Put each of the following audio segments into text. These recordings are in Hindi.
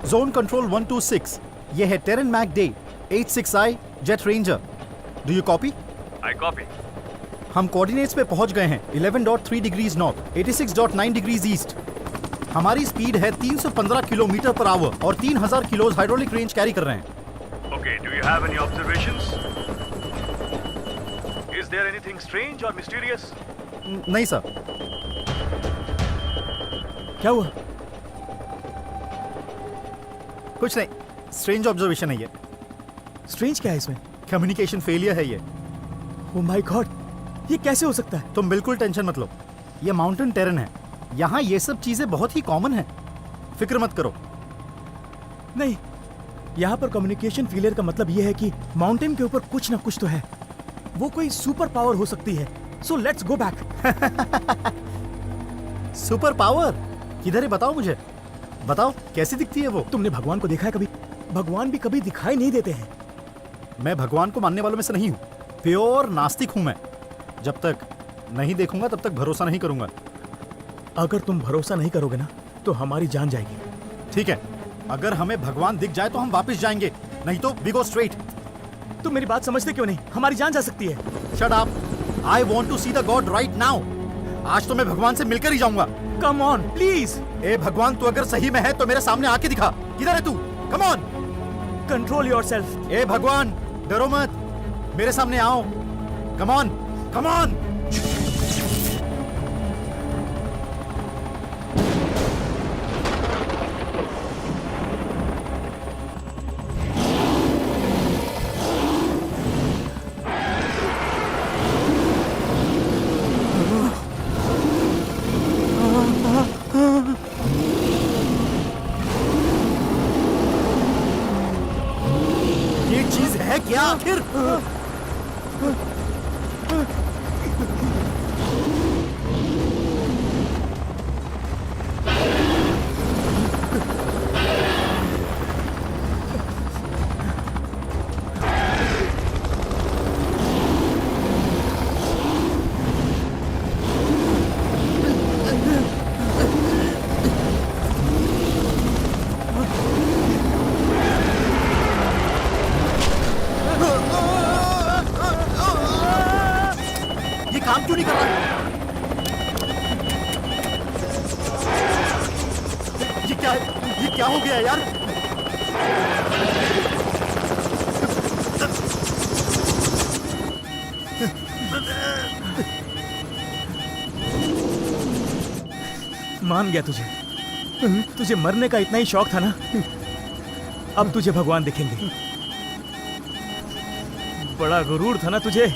जोन कंट्रोल 126, ये है टेरन मैक डे 86I jet ranger. Do you copy? I copy. हम कोऑर्डिनेट्स पे पहुंच गए हैं 11.3 डिग्रीज नॉर्थ, 86.9 डिग्रीज ईस्ट। हमारी स्पीड है 315 किलोमीटर पर आवर और 3000 किलोज हाइड्रोलिक रेंज कैरी कर रहे हैं। Okay, do you have any observations? Is there anything strange और मिस्टीरियस? नहीं सर। क्या हुआ? कुछ नहीं, स्ट्रेंज ऑब्जर्वेशन है ये। स्ट्रेंज क्या है इसमें? कम्युनिकेशन फेलियर है ये। ओह माय गॉड, ये कैसे हो सकता है? तुम बिल्कुल टेंशन मत लो, ये माउंटेन टेरन है, यहाँ ये सब चीजें बहुत ही कॉमन है, फिक्र मत करो। नहीं, यहाँ पर कम्युनिकेशन फेलियर का मतलब ये है कि माउंटेन के ऊपर कुछ ना कुछ तो है। वो कोई सुपर पावर हो सकती है। So let's go back. Super power किधर है बताओ मुझे, बताओ कैसी दिखती है वो? तुमने भगवान को देखा है कभी? भगवान भी कभी दिखाई नहीं देते हैं। मैं भगवान को मानने वालों में से नहीं हूँ, प्योर नास्तिक हूँ मैं। जब तक नहीं देखूंगा तब तक भरोसा नहीं करूंगा। अगर तुम भरोसा नहीं करोगे ना तो हमारी जान जाएगी। ठीक है, अगर हमें भगवान दिख जाए तो हम वापस जाएंगे, नहीं तो वी गो स्ट्रेट। तुम मेरी बात समझते क्यों नहीं? हमारी जान जा सकती है। Shut up, I want to see the god right now. आज तो मैं भगवान से मिलकर ही जाऊंगा। Come on please. ए भगवान, तू अगर सही में है तो मेरे सामने आके दिखा, किधर है तू? Come on, control yourself. ए भगवान डरो मत, मेरे सामने आओ। Come on, come on. ये चीज है क्या आखिर? ये काम क्यों नहीं कर रहा? ये क्या हो गया यार? मान गया तुझे। तुझे मरने का इतना ही शौक था ना? अब तुझे भगवान दिखेंगे। बड़ा गुरूर था ना तुझे?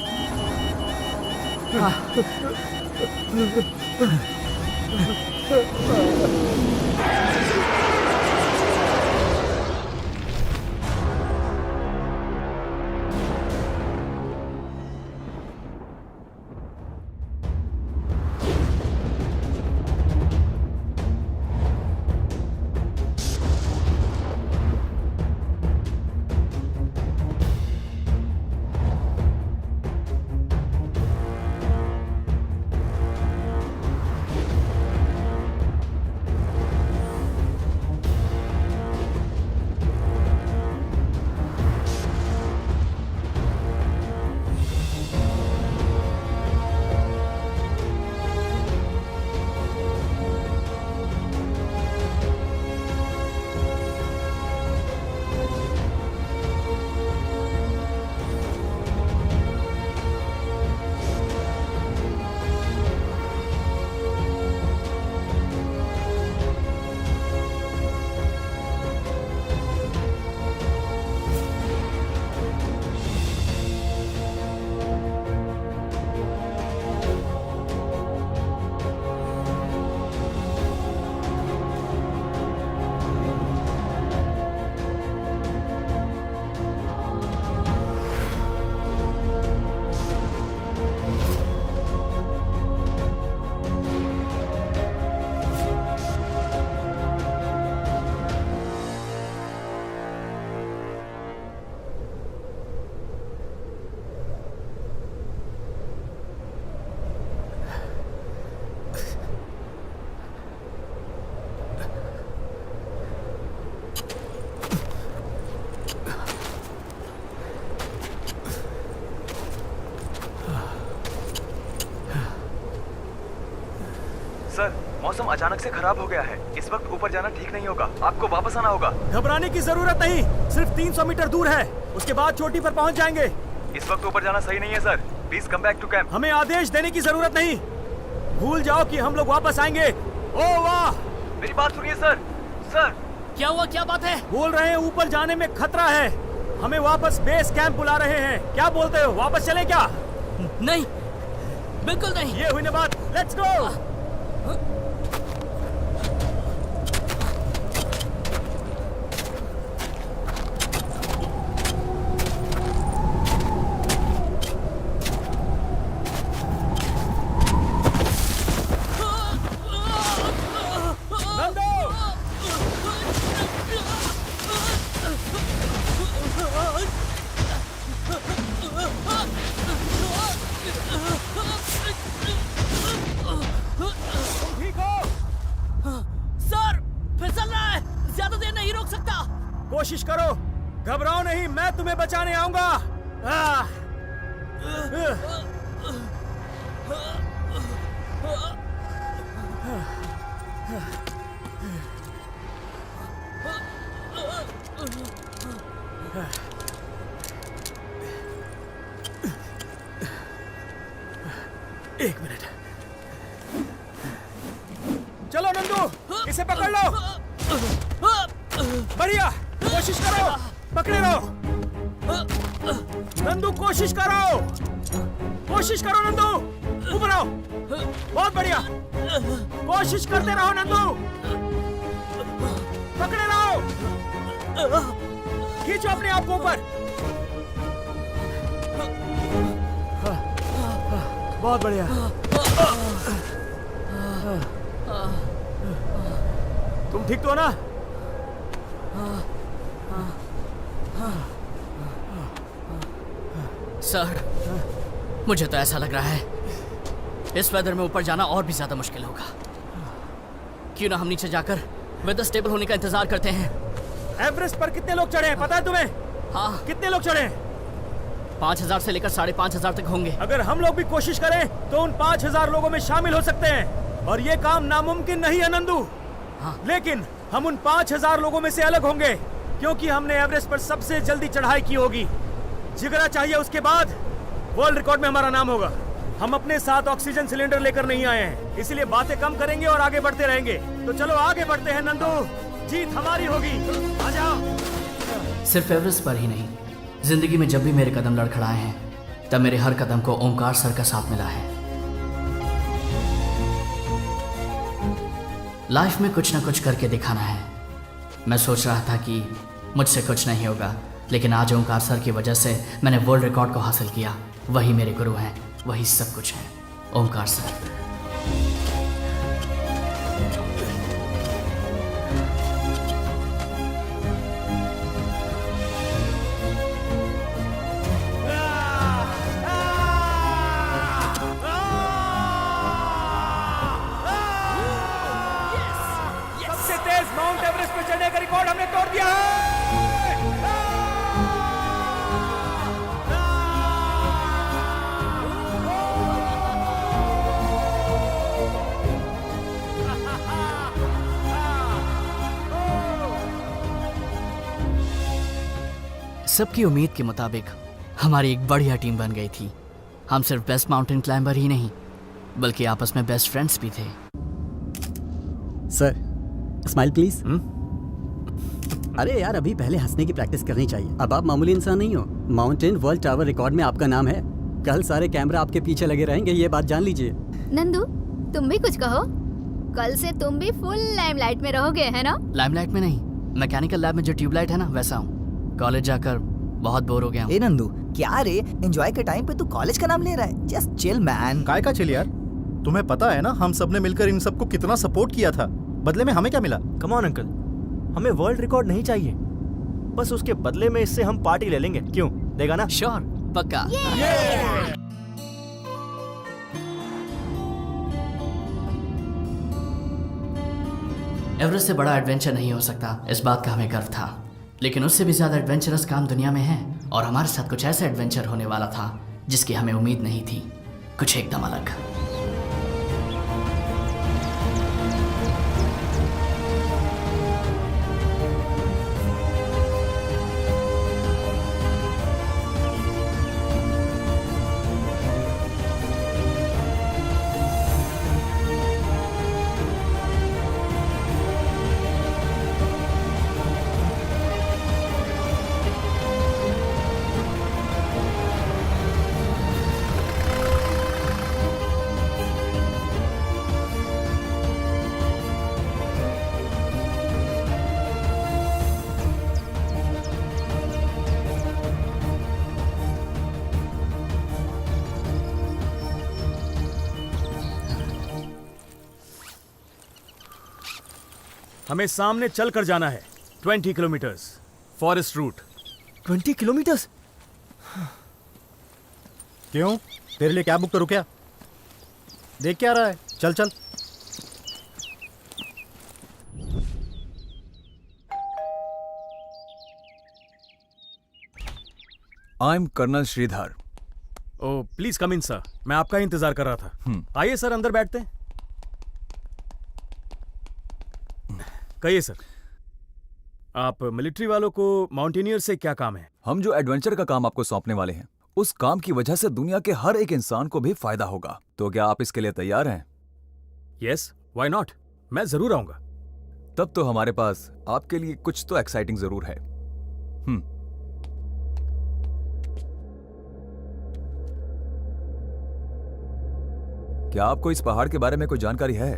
सर, मौसम अचानक से खराब हो गया है। इस वक्त ऊपर जाना ठीक नहीं होगा। आपको वापस आना होगा। घबराने की जरूरत नहीं, सिर्फ 300 मीटर दूर है, उसके बाद चोटी पर पहुंच जाएंगे। इस वक्त ऊपर जाना सही नहीं है sir. Please come back to camp. हमें आदेश देने की जरूरत नहीं, भूल जाओ कि हम लोग वापस आएंगे। ओ वाह, मेरी बात सुनिए सर। सर, क्या हुआ, क्या बात है? बोल रहे हैं ऊपर जाने में खतरा है, हमें वापस बेस कैंप बुला रहे हैं। क्या बोलते हो, वापस चले क्या? नहीं, बिल्कुल नहीं। ये हुई ना बात, लेट्स गो। सर, फिसल रहा है, ज्यादा देर नहीं रोक सकता। कोशिश करो, घबराओ नहीं, मैं तुम्हें बचाने आऊंगा। एक मिनट, चलो नंदू, इसे पकड़ लो। बढ़िया, कोशिश करो, पकड़े रहो। नंदू कोशिश करो, कोशिश करो नंदू, ऊपर आओ। बहुत बढ़िया, कोशिश करते रहो नंदू, पकड़े रहो, खींचो अपने आप को ऊपर। बहुत बढ़िया। तुम ठीक तो हो ना? सर, मुझे तो ऐसा लग रहा है इस वेदर में ऊपर जाना और भी ज्यादा मुश्किल होगा। क्यों ना हम नीचे जाकर वेदर स्टेबल होने का इंतजार करते हैं। एवरेस्ट पर कितने लोग चढ़े हैं पता है तुम्हें? हाँ, कितने लोग चढ़े हैं? 5000 से लेकर 5500 तक होंगे। अगर हम लोग भी कोशिश करें तो उन 5000 लोगों में शामिल हो सकते हैं, और ये काम नामुमकिन नहीं है नंदू। हाँ। लेकिन हम उन 5000 लोगों में से अलग होंगे, क्योंकि हमने एवरेस्ट पर सबसे जल्दी चढ़ाई की होगी। जिगरा चाहिए, उसके बाद वर्ल्ड रिकॉर्ड में हमारा नाम होगा। हम अपने साथ ऑक्सीजन सिलेंडर लेकर नहीं आए हैं, इसलिए बातें कम करेंगे और आगे बढ़ते रहेंगे। तो चलो आगे बढ़ते हैं नंदू, जीत हमारी होगी। आ जाओ। सिर्फ एवरेस्ट पर ही नहीं, जिंदगी में जब भी मेरे कदम लड़खड़ाए हैं, तब मेरे हर कदम को ओमकार सर का साथ मिला है। लाइफ में कुछ ना कुछ करके दिखाना है। मैं सोच रहा था कि मुझसे कुछ नहीं होगा, लेकिन आज ओमकार सर की वजह से मैंने वर्ल्ड रिकॉर्ड को हासिल किया। वही मेरे गुरु हैं, वही सब कुछ है, ओमकार सर। सबसे तेज माउंट एवरेस्ट पे चढ़ने का रिकॉर्ड हमने तोड़ दिया है। सबकी उम्मीद के मुताबिक हमारी एक बढ़िया टीम बन गई थी। हम सिर्फ बेस्ट माउंटेन क्लाइंबर ही नहीं, बल्कि आपस में बेस्ट फ्रेंड्स भी थे। Sir, smile please. अरे यार, अभी पहले हंसने की प्रैक्टिस करनी चाहिए। अब आप मामूली इंसान नहीं हो। माउंटेन वर्ल्ड टावर रिकॉर्ड में आपका नाम है। कल सारे कैमरा आपके पीछे लगे रहेंगे, ये बात जान लीजिए। नंदू, तुम भी कुछ कहो। कल से तुम भी फुल लाइमलाइट में रहोगे, है ना? लाइमलाइट में नहीं, मैकेनिकल लैब में जो ट्यूबलाइट है ना, वैसा हूँ। कॉलेज जाकर बहुत बोर हो गया हूँ। ए नंदू, क्या रे, एंजॉय के टाइम पे तू कॉलेज का नाम ले रहा है? Just chill man. काय का चिल यार, तुम्हें पता है ना हम सबने मिलकर इन सबको कितना सपोर्ट किया था। बदले में हमें क्या मिला? कम ऑन अंकल, हमें वर्ल्ड रिकॉर्ड नहीं चाहिए, बस उसके बदले में इससे हम पार्टी ले लेंगे। क्यों, देगा ना? श्योर, पक्का। एवरेस्ट से बड़ा एडवेंचर नहीं हो सकता, इस बात का हमें गर्व था। लेकिन उससे भी ज्यादा एडवेंचरस काम दुनिया में है, और हमारे साथ कुछ ऐसा एडवेंचर होने वाला था जिसकी हमें उम्मीद नहीं थी। कुछ एकदम अलग। हमें सामने चल कर जाना है 20 किलोमीटर्स फॉरेस्ट रूट। 20 किलोमीटर्स? क्यों, तेरे लिए कैब बुक करूं क्या? देख क्या रहा है, चल चल। I am colonel Shridhar. Oh please come in sir, मैं आपका ही इंतजार कर रहा था। आइए सर, अंदर बैठते हैं। कहिए सर, आप मिलिट्री वालों को माउंटेनियर से क्या काम है? हम जो एडवेंचर का काम आपको सौंपने वाले हैं, उस काम की वजह से दुनिया के हर एक इंसान को भी फायदा होगा। तो क्या आप इसके लिए तैयार हैं? यस, व्हाई नॉट, मैं जरूर आऊंगा। तब तो हमारे पास आपके लिए कुछ तो एक्साइटिंग जरूर है। क्या आपको इस पहाड़ के बारे में कोई जानकारी है?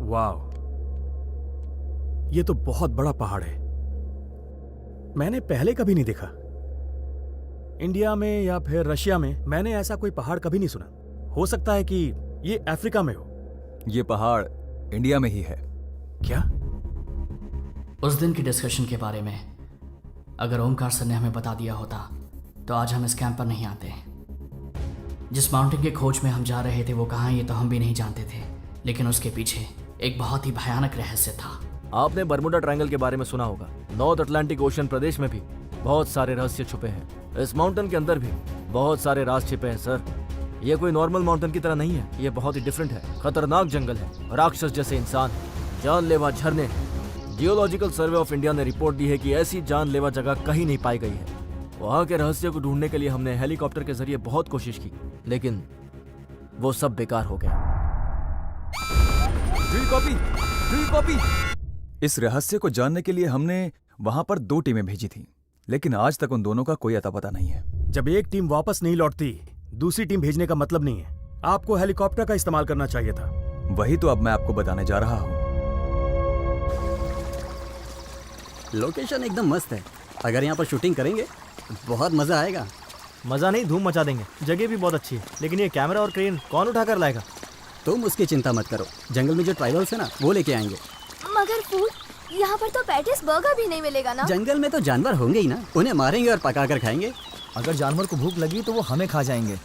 वाह, ये तो बहुत बड़ा पहाड़ है। मैंने पहले कभी नहीं देखा। इंडिया में या फिर रशिया में मैंने ऐसा कोई पहाड़ कभी नहीं सुना। हो सकता है कि ये अफ्रीका में हो। ये पहाड़ इंडिया में ही है। क्या? उस दिन की डिस्कशन के बारे में अगर ओमकार सर ने हमें बता दिया होता तो आज हम इस कैंप पर नहीं आते। जिस माउंटेन के खोज में हम जा रहे थे वो कहाँ, ये तो हम भी नहीं जानते थे, लेकिन उसके पीछे एक बहुत ही भयानक रहस्य था। आपने बरमुडा ट्रायंगल के बारे में सुना होगा। नॉर्थ अटलांटिक ओशन प्रदेश में भी बहुत सारे रहस्य छुपे हैं। इस माउंटेन के अंदर भी बहुत सारे राज छिपे हैं सर। ये कोई नॉर्मल माउंटेन की तरह नहीं है, ये बहुत ही डिफरेंट है। खतरनाक जंगल है, राक्षस जैसे इंसान, जानलेवा झरने। जियोलॉजिकल सर्वे ऑफ इंडिया ने रिपोर्ट दी है कि ऐसी जानलेवा जगह कहीं नहीं पाई गई है। वहाँ के रहस्य को ढूंढने के लिए हमने हेलीकॉप्टर के जरिए बहुत कोशिश की, लेकिन वो सब बेकार हो गया। कॉपी। इस रहस्य को जानने के लिए हमने वहां पर 2 टीमें भेजी थी, लेकिन आज तक उन दोनों का कोई अता पता नहीं है। जब एक टीम वापस नहीं लौटती, दूसरी टीम भेजने का मतलब नहीं है। आपको हेलीकॉप्टर का इस्तेमाल करना चाहिए था। वही तो अब मैं आपको बताने जा रहा हूँ। लोकेशन एकदम मस्त है। अगर यहाँ पर शूटिंग करेंगे बहुत मजा आएगा। मजा नहीं, धूम मचा देंगे। जगह भी बहुत अच्छी है, लेकिन ये कैमरा और क्रेन कौन उठा कर लाएगा? तुम उसकी चिंता मत करो, जंगल में जो ट्राइबल्स है ना वो लेके आएंगे। मगर फूड, यहाँ पर तो पैटिस बर्गर भी नहीं मिलेगा ना? जंगल में तो जानवर होंगे ही ना, उन्हें मारेंगे और पका कर खाएंगे। अगर जानवर को भूख लगी तो वो हमें खा जाएंगे।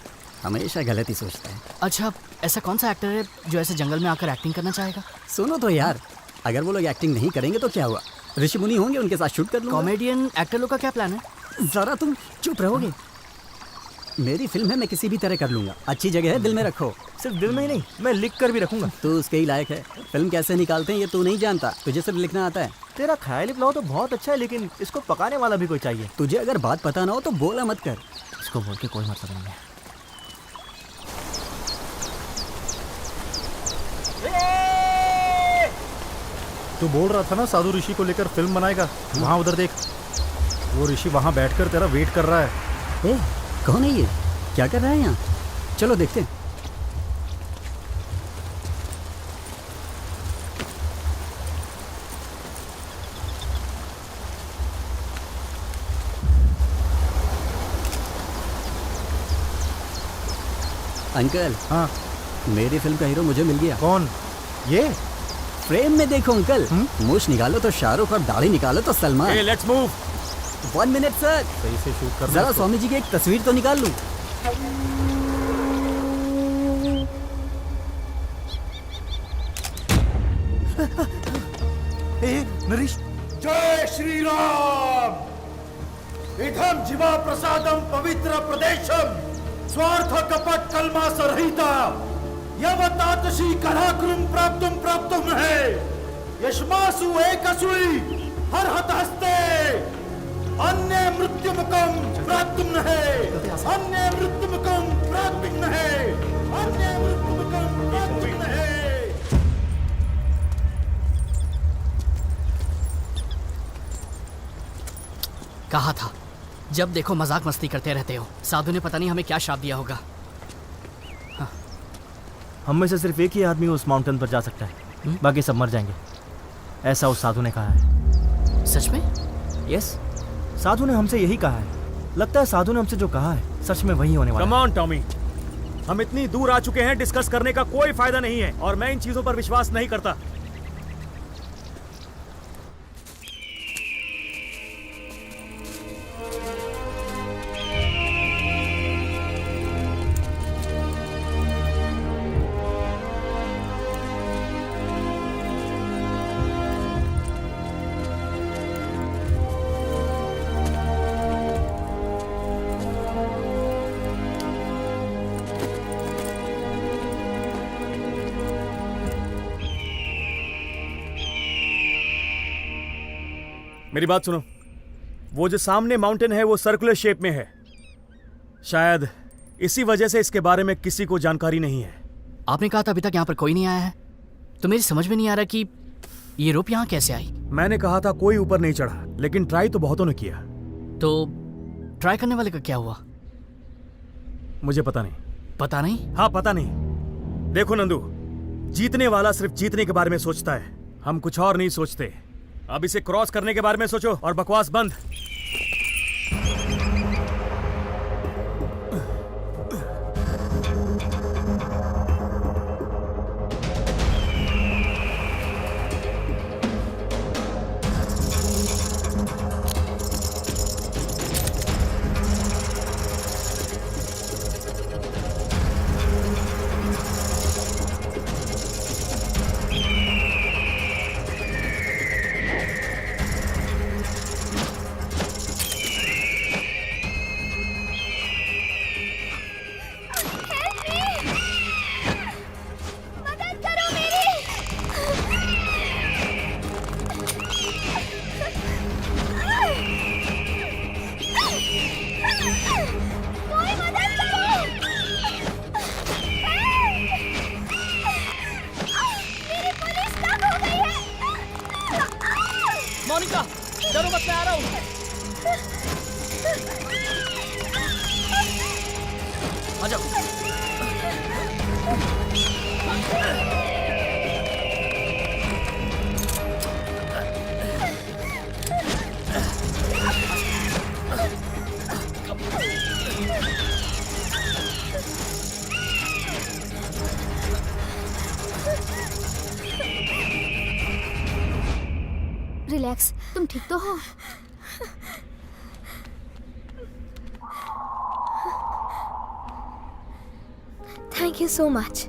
हमेशा गलत ही सोचता है। अच्छा, ऐसा कौन सा एक्टर है जो ऐसे जंगल में आकर एक्टिंग करना चाहेगा? सुनो तो यार, अगर वो लोग एक्टिंग नहीं करेंगे तो क्या हुआ, ऋषि मुनि होंगे, उनके साथ शूट कर लूंगा। कॉमेडियन एक्टर लोग का क्या प्लान है? जरा तुम चुप रहोगे? मेरी फिल्म है, मैं किसी भी तरह कर लूंगा। अच्छी जगह है, दिल में रखो। सिर्फ दिल में ही नहीं, मैं लिख कर भी रखूंगा। तू उसके ही लायक है। फिल्म कैसे निकालते हैं ये तू नहीं जानता, तुझे सिर्फ लिखना आता है। तेरा ख्याली प्लाव तो बहुत अच्छा है, लेकिन इसको पकाने वाला भी कोई चाहिए। तुझे अगर बात पता ना हो तो बोला मत कर। इसको बोल के कोई मतलब नहीं है। तू बोल रहा था ना साधु ऋषि को लेकर फिल्म बनाएगा। वहाँ उधर देख, वो ऋषि वहाँ बैठकर तेरा वेट कर रहा है। कौन है ये? क्या कर रहा है यहाँ? चलो देखते हैं। अंकल, हाँ, मेरी फिल्म का हीरो मुझे मिल गया। कौन? ये फ्रेम में देखो अंकल, मूछ निकालो तो शाहरुख और दाढ़ी निकालो तो Salman. Let's move. 1 minute sir, सही से शूट कर। जरा स्वामी जी की एक तस्वीर तो निकाल लूं। नरेश, जय श्री राम। इदं जीवा प्रसादम पवित्र प्रदेशम स्वार्थ कपट कलमा सरहिता यवतातसी कलाकृम प्राप्तुम प्राप्तुम है यशमासु एकसुई हर हतस्ते अन्य मृत्युमुखम प्राप्तुम है अन्य मृत्युमुखम प्राप्तुम है अन्य मृत्युमुखम प्राप्तुम है। कहा था, जब देखो मजाक मस्ती करते रहते हो। साधु ने पता नहीं हमें क्या श्राप दिया होगा। हम में से सिर्फ एक ही आदमी उस माउंटेन पर जा सकता है, बाकी सब मर जाएंगे, ऐसा उस साधु ने कहा है। सच में? यस, साधु ने हमसे यही कहा है। लगता है साधु ने हमसे जो कहा है सच में वही होने वाला है। कम ऑन टॉमी, हम इतनी दूर आ चुके हैं, डिस्कस करने का कोई फायदा नहीं है और मैं इन चीजों पर विश्वास नहीं करता। मेरी बात सुनो, वो जो सामने माउंटेन है वो सर्कुलर शेप में है। शायद इसी वजह से इसके बारे में किसी को जानकारी नहीं है। आपने कहा था अभी तक यहाँ पर कोई नहीं आया है, तो मेरी समझ में नहीं आ रहा कि ये रोप यहाँ कैसे आई। मैंने कहा था कोई ऊपर नहीं चढ़ा, लेकिन ट्राई तो बहुतों ने किया। तो ट्राई करने वाले का क्या हुआ? मुझे पता नहीं। पता नहीं? हाँ, पता नहीं। देखो नंदू, जीतने वाला सिर्फ जीतने के बारे में सोचता है, हम कुछ और नहीं सोचते। अब इसे क्रॉस करने के बारे में सोचो और बकवास बंद। मोनिका, डरो मत, मैं आ रहा हूँ। आ जाओ। रिलैक्स, तुम ठीक तो हो? Thank you so much.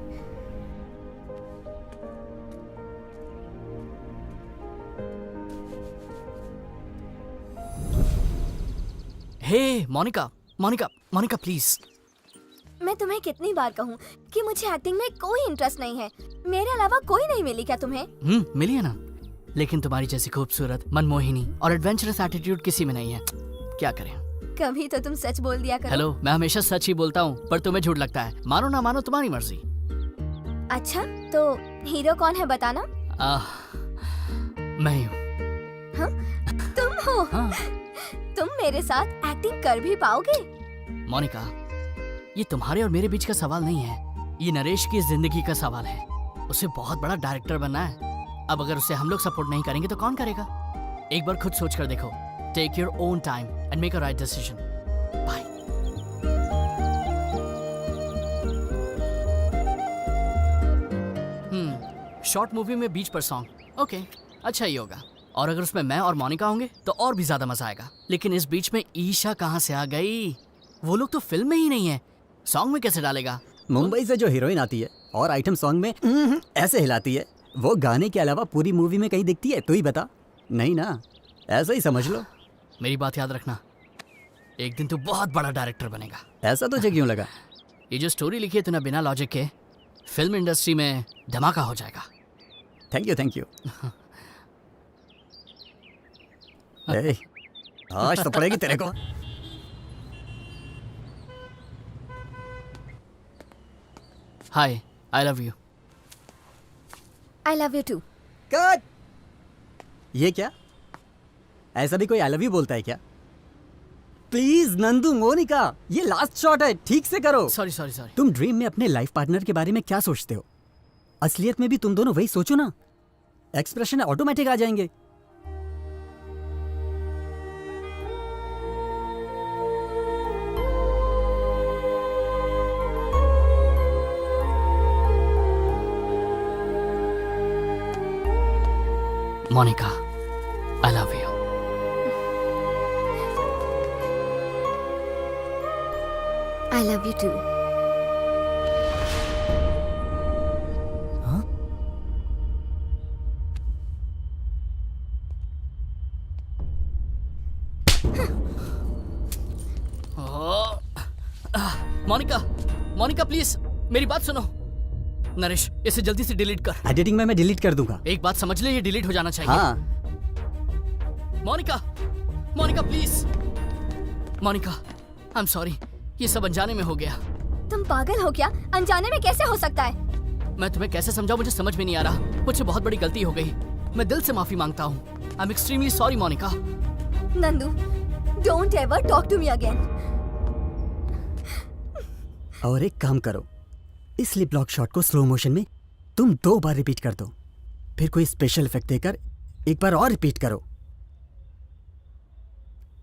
Hey Monika, Monika, Monika please. मैं तुम्हें कितनी बार कहूँ कि मुझे एक्टिंग में कोई इंटरेस्ट नहीं है। मेरे अलावा कोई नहीं मिली क्या तुम्हें? मिली है ना, लेकिन तुम्हारी जैसी खूबसूरत, मनमोहिनी और एडवेंचरस एटीट्यूड किसी में नहीं है। क्या करें? कभी तो तुम सच बोल दिया करो। हेलो, मैं हमेशा सच ही बोलता हूँ, पर तुम्हें झूठ लगता है। मानो ना मानो तुम्हारी मर्जी। अच्छा, तो हीरो कौन है बताना? मैं हूँ। हाँ? तुम हो? हाँ। तुम मेरे साथ एक्टिंग कर भी पाओगे? मोनिका, ये तुम्हारे और मेरे बीच का सवाल नहीं है, ये नरेश की जिंदगी का सवाल है। उसे बहुत बड़ा डायरेक्टर बनना है। अब अगर उसे हम लोग सपोर्ट नहीं करेंगे तो कौन करेगा? एक बार खुद सोच कर देखो। Take your own time and make a right decision. Bye. Short movie में बीच पर सॉन्ग, ओके, अच्छा ही होगा। और अगर उसमें मैं और मोनिका होंगे तो और भी ज्यादा मजा आएगा। लेकिन इस बीच में ईशा कहाँ से आ गई? वो लोग तो फिल्म में ही नहीं है, सॉन्ग में कैसे डालेगा? मुंबई से जो हीरोइन आती है और आइटम सॉन्ग में ऐसे हिलाती है, वो गाने के अलावा पूरी मूवी में कहीं दिखती है? तू ही बता। नहीं ना, ऐसा ही समझ लो। मेरी बात याद रखना, एक दिन तू बहुत बड़ा डायरेक्टर बनेगा। ऐसा तुझे क्यों लगा? ये जो स्टोरी लिखी है तूने बिना लॉजिक के, फिल्म इंडस्ट्री में धमाका हो जाएगा। Thank you, thank you. आज तो पड़ेगी तेरे को। Hi, I love you. I love you too. Cut. ये क्या? ऐसा भी कोई आई लव यू बोलता है क्या? प्लीज नंदू, मोनिका, ये लास्ट शॉट है, ठीक से करो। Sorry sorry sorry. तुम ड्रीम में अपने लाइफ पार्टनर के बारे में क्या सोचते हो? असलियत में भी तुम दोनों वही सोचो ना, एक्सप्रेशन ऑटोमेटिक आ जाएंगे। Monika, I love you. I love you too. Monika, Monika please मेरी बात सुनो। नरेश, इसे जल्दी से डिलीट कर। एडिटिंग में मैं डिलीट कर दूंगा। एक बात समझ ले, ये डिलीट हो जाना चाहिए। हाँ। Monika, Monika please. Monika, I am sorry, ये सब अनजाने में हो गया। तुम पागल हो क्या? अनजाने में कैसे हो सकता है? मैं तुम्हें कैसे समझाऊं, मुझे समझ में नहीं आ रहा। मुझसे बहुत बड़ी गलती हो गई, मैं दिल से माफी मांगता हूँ। I am extremely sorry Monika. Nandu, don't ever talk to me again. और एक काम करो, इस लिप लॉक शॉट को स्लो मोशन में तुम 2 बार रिपीट कर दो, फिर कोई स्पेशल इफेक्ट देकर एक बार और रिपीट करो।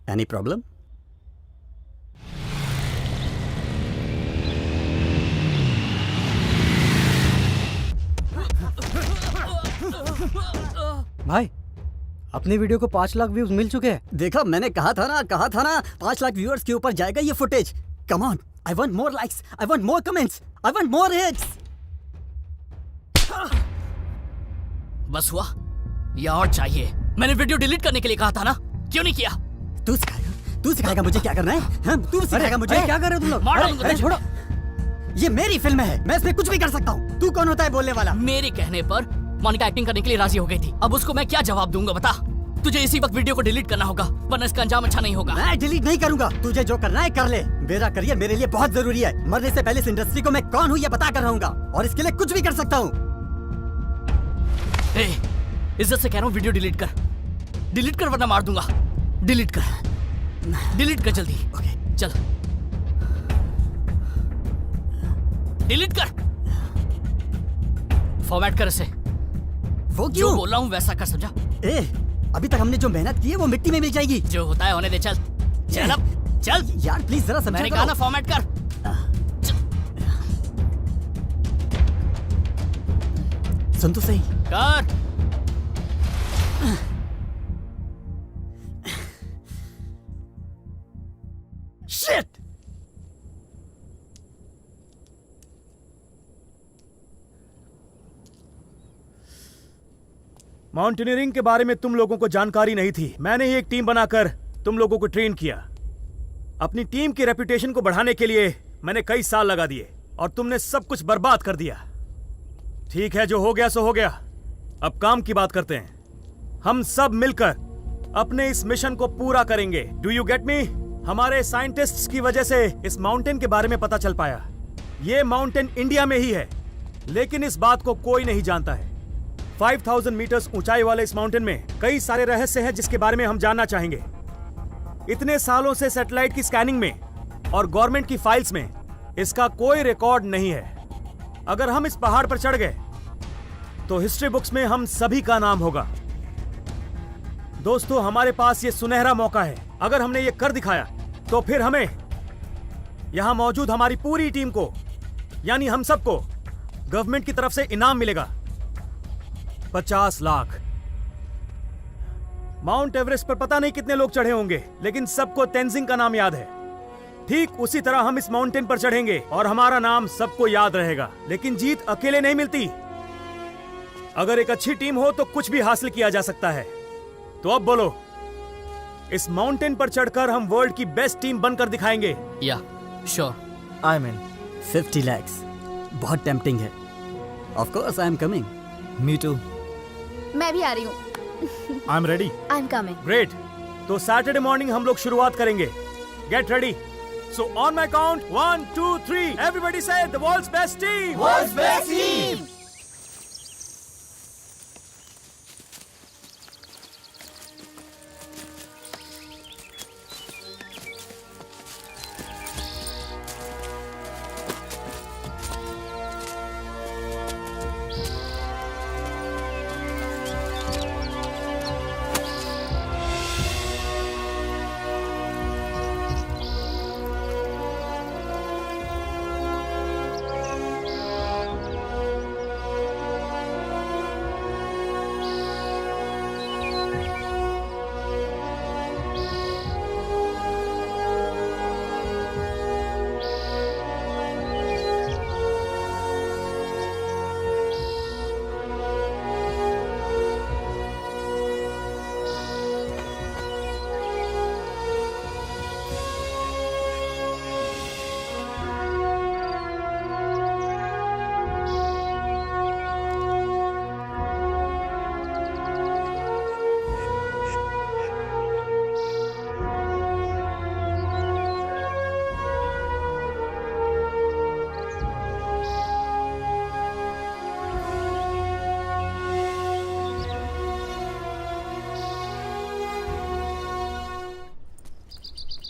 Any problem? भाई, अपनी वीडियो को 5 लाख व्यूज मिल चुके हैं। देखा, मैंने कहा था ना 5 लाख व्यूअर्स के ऊपर जाएगा ये footage. Come on, I want more likes, I want more comments, I want more hits. बस हुआ या और चाहिए? मैंने वीडियो डिलीट करने के लिए कहा था ना, क्यों नहीं किया? तू सिखाएगा मुझे क्या करना है? हाँ, तू सिखाएगा मुझे? क्या कर रहे हो तुम लोग? मार डालूंगा तुझे। छोड़ो, ये मेरी फिल्म है, मैं इसमें कुछ भी कर सकता हूँ। तू कौन होता है बोलने वाला? मेरे कहने पर मोनिका एक्टिंग करने के लिए राजी हो गई थी। अब उसको मैं क्या जवाब दूंगा बता? तुझे इसी वक्त वीडियो को डिलीट करना होगा, वरना इसका अंजाम अच्छा नहीं होगा। मैं डिलीट नहीं करूंगा, तुझे जो करना है कर ले। मेरा करियर मेरे लिए बहुत जरूरी है। मरने से पहले इस इंडस्ट्री को मैं कौन हूँ ये बता कर रहूंगा, और इसके लिए कुछ भी कर सकता हूँ। इज्जत से कह रहा हूँ, वीडियो डिलीट कर, डिलीट कर वरना मार दूंगा। डिलीट कर, डिलीट कर जल्दी। ओके, चल डिलीट कर, फॉर्मेट कर इसे। वो जो क्यों? बोल रहा हूँ वैसा कर, समझा? अभी तक हमने जो मेहनत की है वो मिट्टी में मिल जाएगी। जो होता है होने दे, चल चल अब चल। यार प्लीज जरा समझा मैंने कहा ना फॉर्मेट कर। सुन तो सही। कर। शिट! माउंटेनियरिंग के बारे में तुम लोगों को जानकारी नहीं थी। मैंने ही एक टीम बनाकर तुम लोगों को ट्रेन किया। अपनी टीम की रेपुटेशन को बढ़ाने के लिए मैंने कई साल लगा दिए, और तुमने सब कुछ बर्बाद कर दिया। ठीक है, जो हो गया सो हो गया। अब काम की बात करते हैं। हम सब मिलकर अपने इस मिशन को पूरा करेंगे। Do you get me? हमारे साइंटिस्ट्स की वजह से इस माउंटेन के बारे में पता चल पाया। ये माउंटेन इंडिया में ही है, लेकिन इस बात को कोई नहीं जानता है। 5000 मीटर्स ऊंचाई वाले इस माउंटेन में कई सारे रहस्य हैं जिसके बारे में हम जानना चाहेंगे। इतने सालों से सैटेलाइट की स्कैनिंग में और गवर्नमेंट की फाइल्स में इसका कोई रिकॉर्ड नहीं है। अगर हम इस पहाड़ पर चढ़ गए तो हिस्ट्री बुक्स में हम सभी का नाम होगा। दोस्तों, हमारे पास ये सुनहरा मौका है। अगर हमने ये कर दिखाया तो फिर हमें यहां मौजूद हमारी पूरी टीम को, यानी हम सबको, गवर्नमेंट की तरफ से इनाम मिलेगा 50 लाख। माउंट एवरेस्ट पर पता नहीं कितने लोग चढ़े होंगे, लेकिन सबको तेंजिंग का नाम याद है। ठीक उसी तरह हम इस माउंटेन पर चढ़ेंगे और हमारा नाम सबको याद रहेगा। लेकिन जीत अकेले नहीं मिलती। अगर एक अच्छी टीम हो तो कुछ भी हासिल किया जा सकता है। तो अब बोलो, इस माउंटेन पर चढ़कर हम वर्ल्ड की बेस्ट टीम बनकर दिखाएंगे। या श्योर, आई मीन 50 lakhs बहुत टेम्पटिंग है। Of course I am coming. Me too. मैं भी आ रही हूँ। I am ready. I am coming. Great. तो सैटरडे मॉर्निंग हम लोग शुरुआत करेंगे। Get ready. So on my count 1 2 3 everybody say the world's best team. World's best team.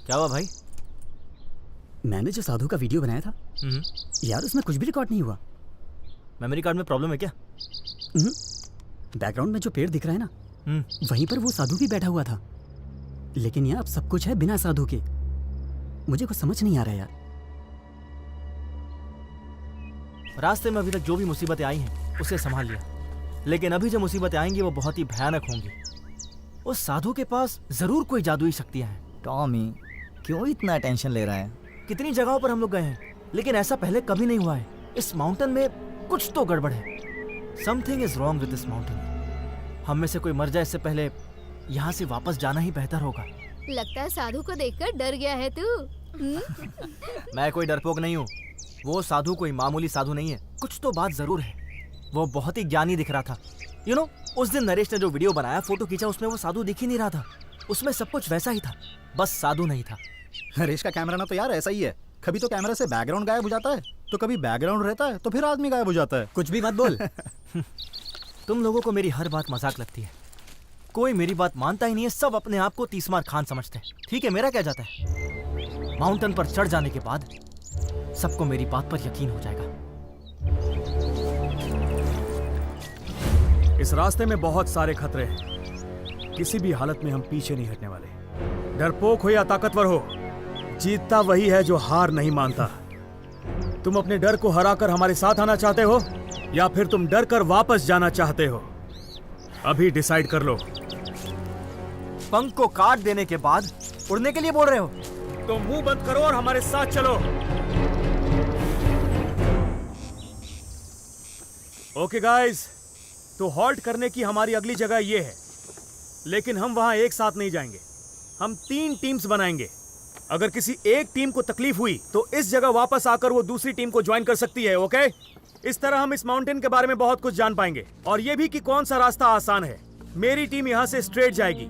क्या हुआ भाई? मैंने जो साधु का वीडियो बनाया था यार, उसमें कुछ भी रिकॉर्ड नहीं हुआ। मेमोरी कार्ड में प्रॉब्लम है क्या? बैकग्राउंड में जो पेड़ दिख रहा है ना, वहीं पर वो साधु भी बैठा हुआ था, लेकिन यहाँ अब सब कुछ है बिना साधु के। मुझे कुछ समझ नहीं आ रहा यार। रास्ते में अभी तक जो भी मुसीबतें आई हैं उसे संभाल लिया, लेकिन अभी जो मुसीबतें आएंगी वो बहुत ही भयानक होंगी। उस साधु के पास जरूर कोई जादुई शक्तियां हैं। टॉमी क्यों इतना टेंशन ले रहा है? कितनी जगहों पर हम लोग गए हैं, लेकिन ऐसा पहले कभी नहीं हुआ है। इस माउंटेन में कुछ तो गड़बड़ है। Something is wrong with this mountain. हम में से कोई मर जाए इससे पहले यहाँ से वापस जाना ही बेहतर होगा। लगता है साधु को देखकर डर गया है तू। मैं कोई डरपोक नहीं हूँ। वो साधु कोई मामूली साधु नहीं है। कुछ तो बात जरूर है। वो बहुत ही ज्ञानी दिख रहा था। यू नो, उस दिन नरेश ने जो वीडियो बनाया, फोटो खींचा, उसमें वो साधु दिख ही नहीं रहा था। उसमें सब कुछ वैसा ही था, बस साधु नहीं था। नरेश का कैमरा ना तो यार ऐसा ही है, कभी तो कैमरा से बैकग्राउंड गायब हो जाता है, तो कभी बैकग्राउंड रहता है, तो फिर आदमी गायब हो जाता है। कुछ भी मत बोल। तुम लोगों को मेरी हर बात मजाक लगती है। कोई मेरी बात मानता ही नहीं है। सब अपने आप को तीसमार खान समझते हैं। ठीक है, मेरा क्या जाता है? माउंटेन पर चढ़ जाने के बाद सबको मेरी बात पर यकीन हो जाएगा। इस रास्ते में बहुत सारे खतरे हैं। किसी भी हालत में हम पीछे नहीं हटने वाले। डरपोक हो या ताकतवर हो, जीतता वही है जो हार नहीं मानता। तुम अपने डर को हराकर हमारे साथ आना चाहते हो या फिर तुम डर कर वापस जाना चाहते हो? अभी डिसाइड कर लो। पंख को काट देने के बाद उड़ने के लिए बोल रहे हो? तो मुंह बंद करो और हमारे साथ चलो। ओके गाइस, तो हॉल्ट करने की हमारी अगली जगह ये है, लेकिन हम वहां एक साथ नहीं जाएंगे। हम 3 टीम्स बनाएंगे। अगर किसी एक टीम को तकलीफ हुई तो इस जगह वापस आकर वो दूसरी टीम को ज्वाइन कर सकती है। ओके? इस तरह हम इस माउंटेन के बारे में बहुत कुछ जान पाएंगे, और ये भी कि कौन सा रास्ता आसान है। मेरी टीम यहाँ से स्ट्रेट जाएगी।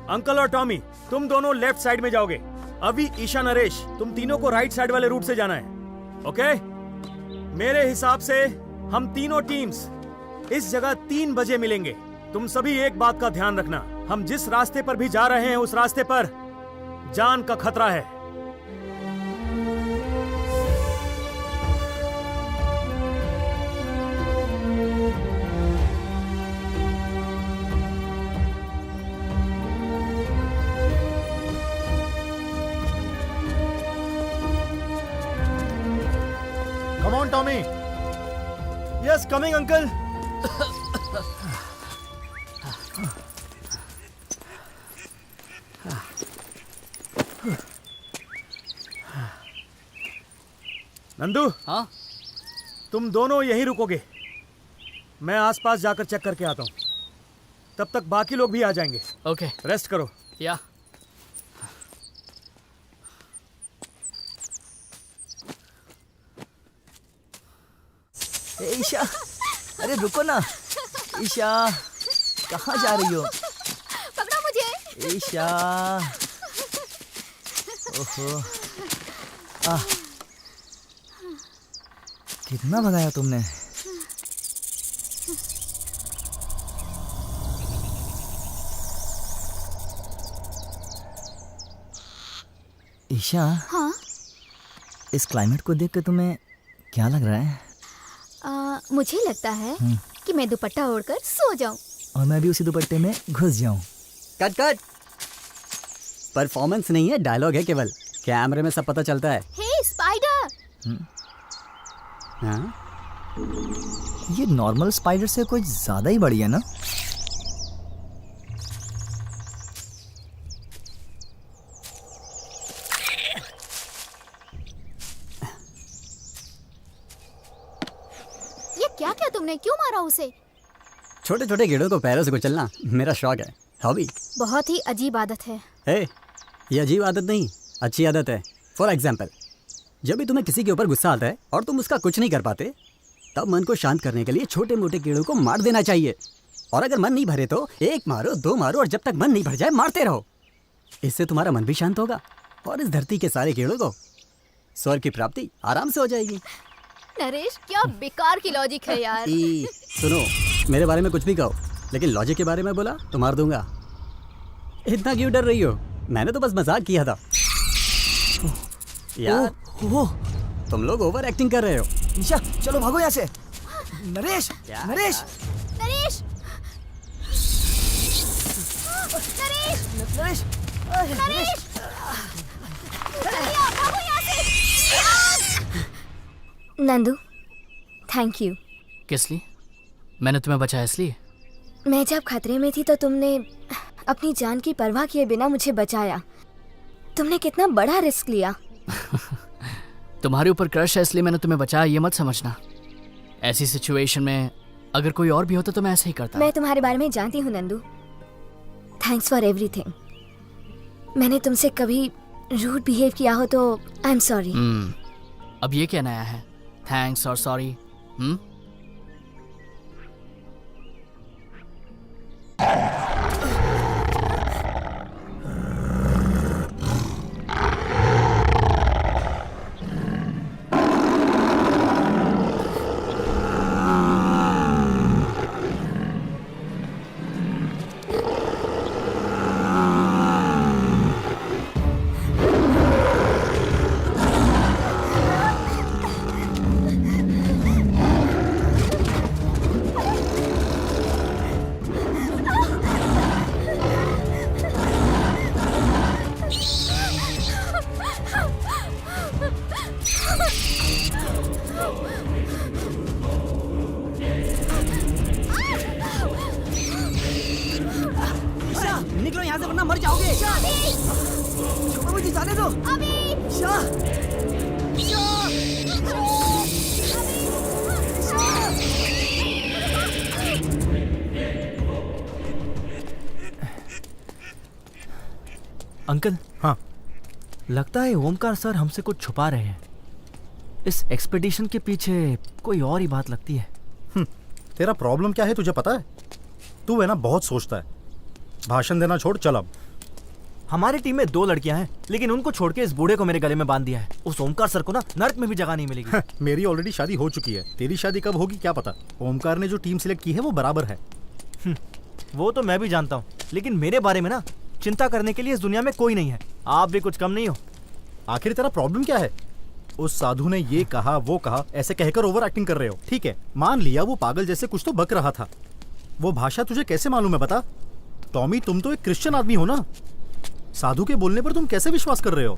अंकल और टॉमी, तुम दोनों लेफ्ट साइड में जाओगे। अभी, ईशा, नरेश, तुम तीनों को राइट साइड वाले रूट से जाना है। ओके? मेरे हिसाब से हम तीनों टीम्स इस जगह 3 बजे मिलेंगे। तुम सभी एक बात का ध्यान रखना, हम जिस रास्ते पर भी जा रहे हैं उस रास्ते पर जान का खतरा है। Come on Tommy. Yes, coming uncle. Nandu, हाँ? तुम दोनों यहीं रुकोगे। मैं आसपास जाकर चेक करके आता हूँ। तब तक बाकी लोग भी आ जाएंगे। ओके, रेस्ट करो। या ए ईशा, अरे रुको ना। ईशा, कहाँ जा रही हो? पकड़ो मुझे। ईशा, ओहो, कितना भगाया तुमने? ईशा, हाँ? इस क्लाइमेट को देख के तुम्हें क्या लग रहा है? मुझे लगता है कि मैं दुपट्टा ओढ़कर सो जाऊं। और मैं भी उसी दुपट्टे में घुस जाऊं। Cut cut. परफॉर्मेंस नहीं है, डायलॉग है केवल। कैमरे में सब पता चलता है। हे स्पाइडर! हाँ? ये नॉर्मल स्पाइडर से कुछ ज्यादा ही बड़ी है ना? ये क्या क्या तुमने, क्यों मारा उसे? छोटे छोटे कीड़ों को पैरों से कुचलना मेरा शौक है, हॉबी। बहुत ही अजीब आदत है। ये अजीब आदत नहीं, अच्छी आदत है। फॉर एग्जाम्पल, जब भी तुम्हें किसी के ऊपर गुस्सा आता है और तुम उसका कुछ नहीं कर पाते, तब मन को शांत करने के लिए छोटे मोटे कीड़ों को मार देना चाहिए। और अगर मन नहीं भरे तो 1 मारो, 2 मारो, और जब तक मन नहीं भर जाए मारते रहो। इससे तुम्हारा मन भी शांत होगा और इस धरती के सारे कीड़ों को स्वर्ग की प्राप्ति आराम से हो जाएगी। नरेश, क्या बेकार की लॉजिक है यार। सुनो, मेरे बारे में कुछ भी कहो, लेकिन लॉजिक के बारे में बोला तो मार दूंगा। इतना क्यों डर रही हो? मैंने तो बस मजाक किया था। यार तुम लोग ओवर एक्टिंग कर रहे हो। निशा चलो भागो यहाँ से। नरेश नरेश नरेश नरेश नरेश नरेश जल्दी आओ, भागो यहाँ से। Nandu thank you. किस लिए? मैंने तुम्हें बचाया इसलिए? मैं जब खतरे में थी तो तुमने अपनी जान की परवाह किए बिना मुझे बचाया। तुमने कितना बड़ा रिस्क लिया। तुम्हारे ऊपर क्रश है इसलिए मैंने तुम्हें बचाया, ये मत समझना। ऐसी सिचुएशन में अगर कोई और भी होता तो मैं ऐसे ही करता। मैं तुम्हारे बारे में जानती हूँ नंदू। Thanks for everything. मैंने तुमसे कभी रूड बिहेव किया हो तो आई एम सॉरी। अब ये क्या नया है, थैंक्स और सॉरी? निकलो यहाँ से वरना मर जाओगे। छोड़ो मुझे जाने दो। अंकल। हाँ लगता है ओमकार सर हमसे कुछ छुपा रहे हैं। इस एक्सपेडिशन के पीछे कोई और ही बात लगती है। तेरा प्रॉब्लम क्या है तुझे पता है? तू है ना बहुत सोचता है। भाषण देना छोड़, चल अब। हमारी टीम में 2 लड़कियां हैं, लेकिन उनको छोड़ के इस बूढ़े को मेरे गले में बांध दिया है। उस ओमकार सर को ना नर्क में भी जगह नहीं मिलेगी। मेरी ऑलरेडी शादी हो चुकी है, तेरी शादी कब होगी क्या पता। ओमकार ने जो टीम सिलेक्ट की है वो बराबर है। वो तो मैं भी जानता हूँ, लेकिन मेरे बारे में ना चिंता करने के लिए इस दुनिया में कोई नहीं है। आप भी कुछ कम नहीं हो। आखिर तेरा प्रॉब्लम क्या है? उस साधु ने ये कहा वो कहा ऐसे कहकर ओवर एक्टिंग कर रहे हो। ठीक है, मान लिया वो पागल जैसे कुछ तो बक रहा था। वो भाषा तुझे कैसे मालूम है बता? टॉमी तुम तो एक क्रिश्चियन आदमी हो ना, साधु के बोलने पर तुम कैसे विश्वास कर रहे हो?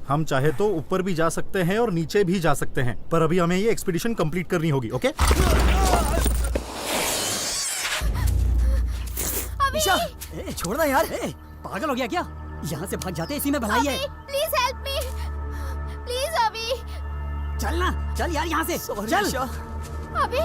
हम चाहे तो ऊपर भी जा सकते हैं और नीचे भी जा सकते हैं, पर अभी हमें ये एक्सपीडिशन कंप्लीट करनी होगी। ओके निशा छोड़ना यार। पागल हो गया क्या? यहाँ से भाग जाते इसी में भलाई है। Please help me please. अभी चल ना, चल यार यहाँ से चल। अभी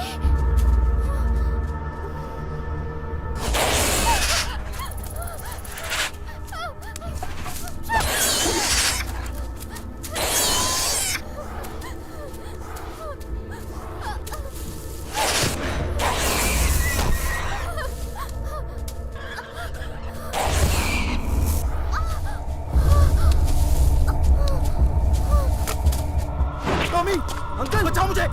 टॉमी, अंकल बचाओ मुझे।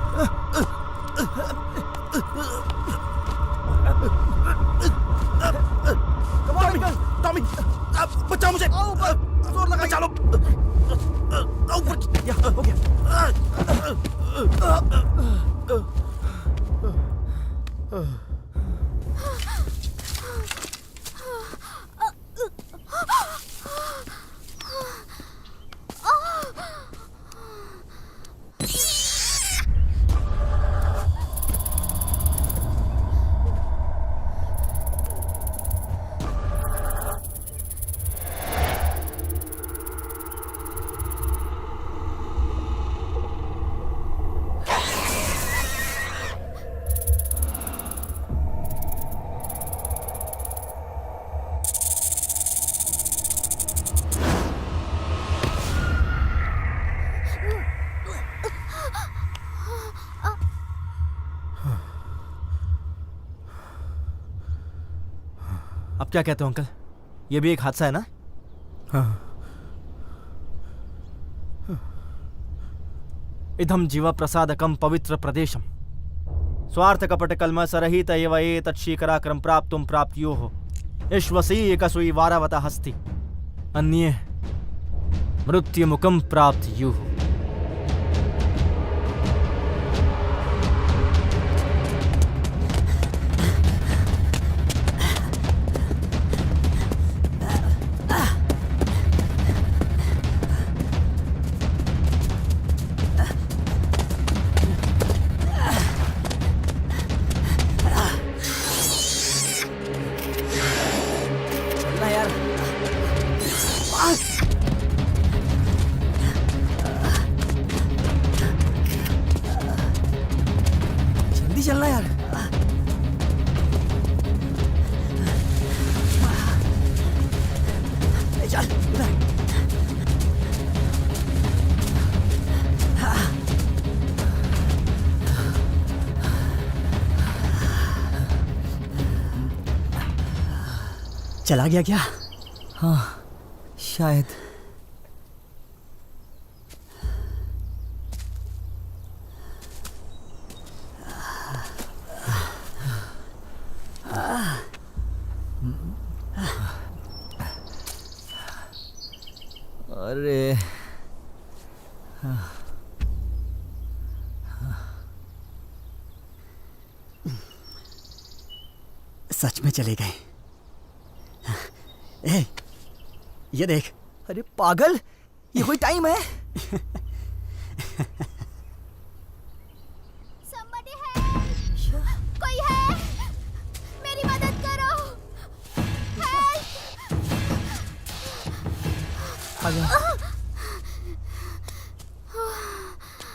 टॉमी बचाओ मुझे। जोर लगा चालो। ऊपर हो गया। अब क्या कहते हो अंकल, ये भी एक हादसा है ना? इदं जीव प्रसादकम पवित्र प्रदेशम स्वार्थ कपट कलम सरहित एव एतच्छीकराक्रम प्राप्तुम प्राप्त्योः ईश्वसी एकसुई वारावता हस्ति अन्ये मृत्यु मुकम प्राप्त यूह। चलना यार। जल्दी चलना यार। चल उधर। चला गया क्या? हाँ शायद। अरे सच में चले गए। ए, ये देख। अरे पागल, ये कोई टाइम है? कोई है? मेरी मदद करो।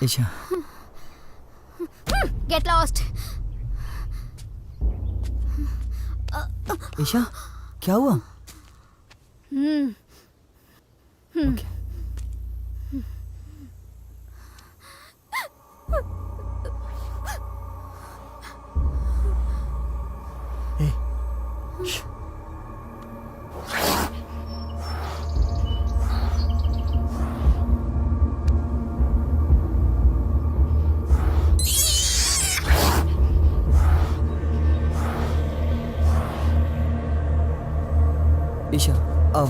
Isha, get lost. ईशा क्या हुआ? ओके। ईशा आओ।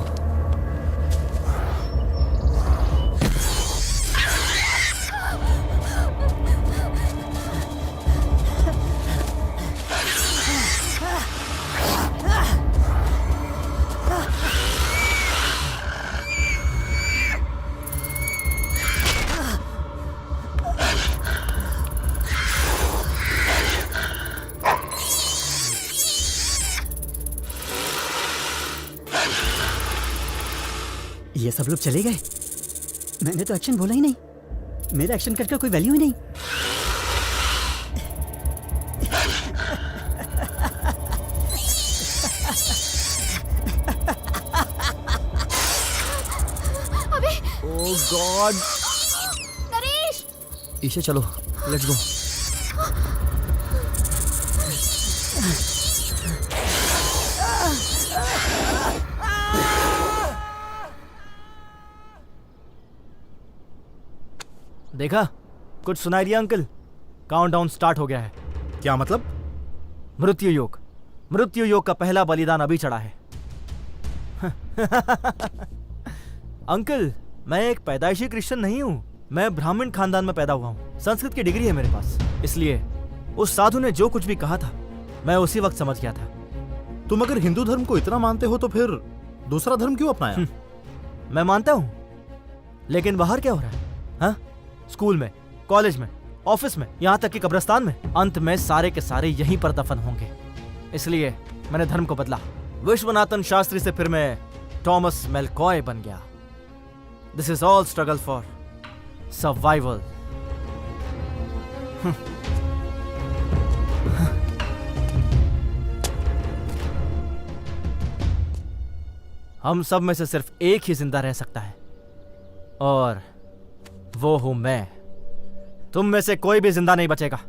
ये सब लोग चले गए। मैंने तो एक्शन बोला ही नहीं। मेरा एक्शन करके कोई वैल्यू ही नहीं। अबे ओह गॉड। नरेश, ईशा चलो, लेट्स गो। देखा, कुछ सुनाई दिया अंकल? काउंटडाउन स्टार्ट हो गया है। क्या मतलब? मृत्यु योग। मृत्यु योग का पहला बलिदान अभी चढ़ा है। अंकल, मैं एक पैदाइशी क्रिश्चियन नहीं हूं। मैं ब्राह्मण खानदान में पैदा हुआ हूं। संस्कृत की डिग्री है मेरे पास। इसलिए उस साधु ने जो कुछ भी कहा था, मैं उसी वक्त समझ गया था। तुम अगर हिंदू धर्म को इतना मानते हो तो फिर दूसरा धर्म क्यों अपनाया? मैं मानता हूं, लेकिन बाहर क्या हो रहा है? हाँ? स्कूल में, कॉलेज में, ऑफिस में, यहाँ तक कि कब्रिस्तान में, अंत में सारे के सारे यहीं पर दफन होंगे। इसलिए मैंने धर्म को बदला। विश्वनाथन शास्त्री से फिर मैं थॉमस मेलकॉय बन गया। This is all struggle for survival. हम सब में से सिर्फ एक ही जिंदा रह सकता है, और वो हूं मैं। तुम में से कोई भी जिंदा नहीं बचेगा।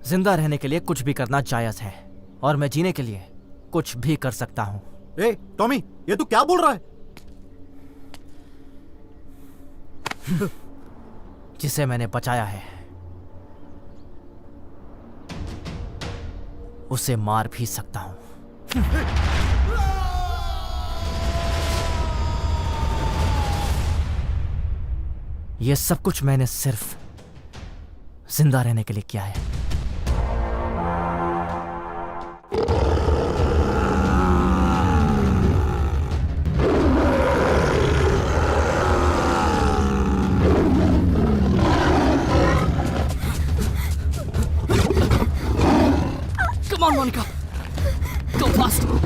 जिंदा रहने के लिए कुछ भी करना जायज है, और मैं जीने के लिए कुछ भी कर सकता हूं। ए, टॉमी, ये तू क्या बोल रहा है? जिसे मैंने बचाया है, उसे मार भी सकता हूं। ये सब कुछ मैंने सिर्फ जिंदा रहने के लिए किया है। Come on, Monica. Go fast. Go.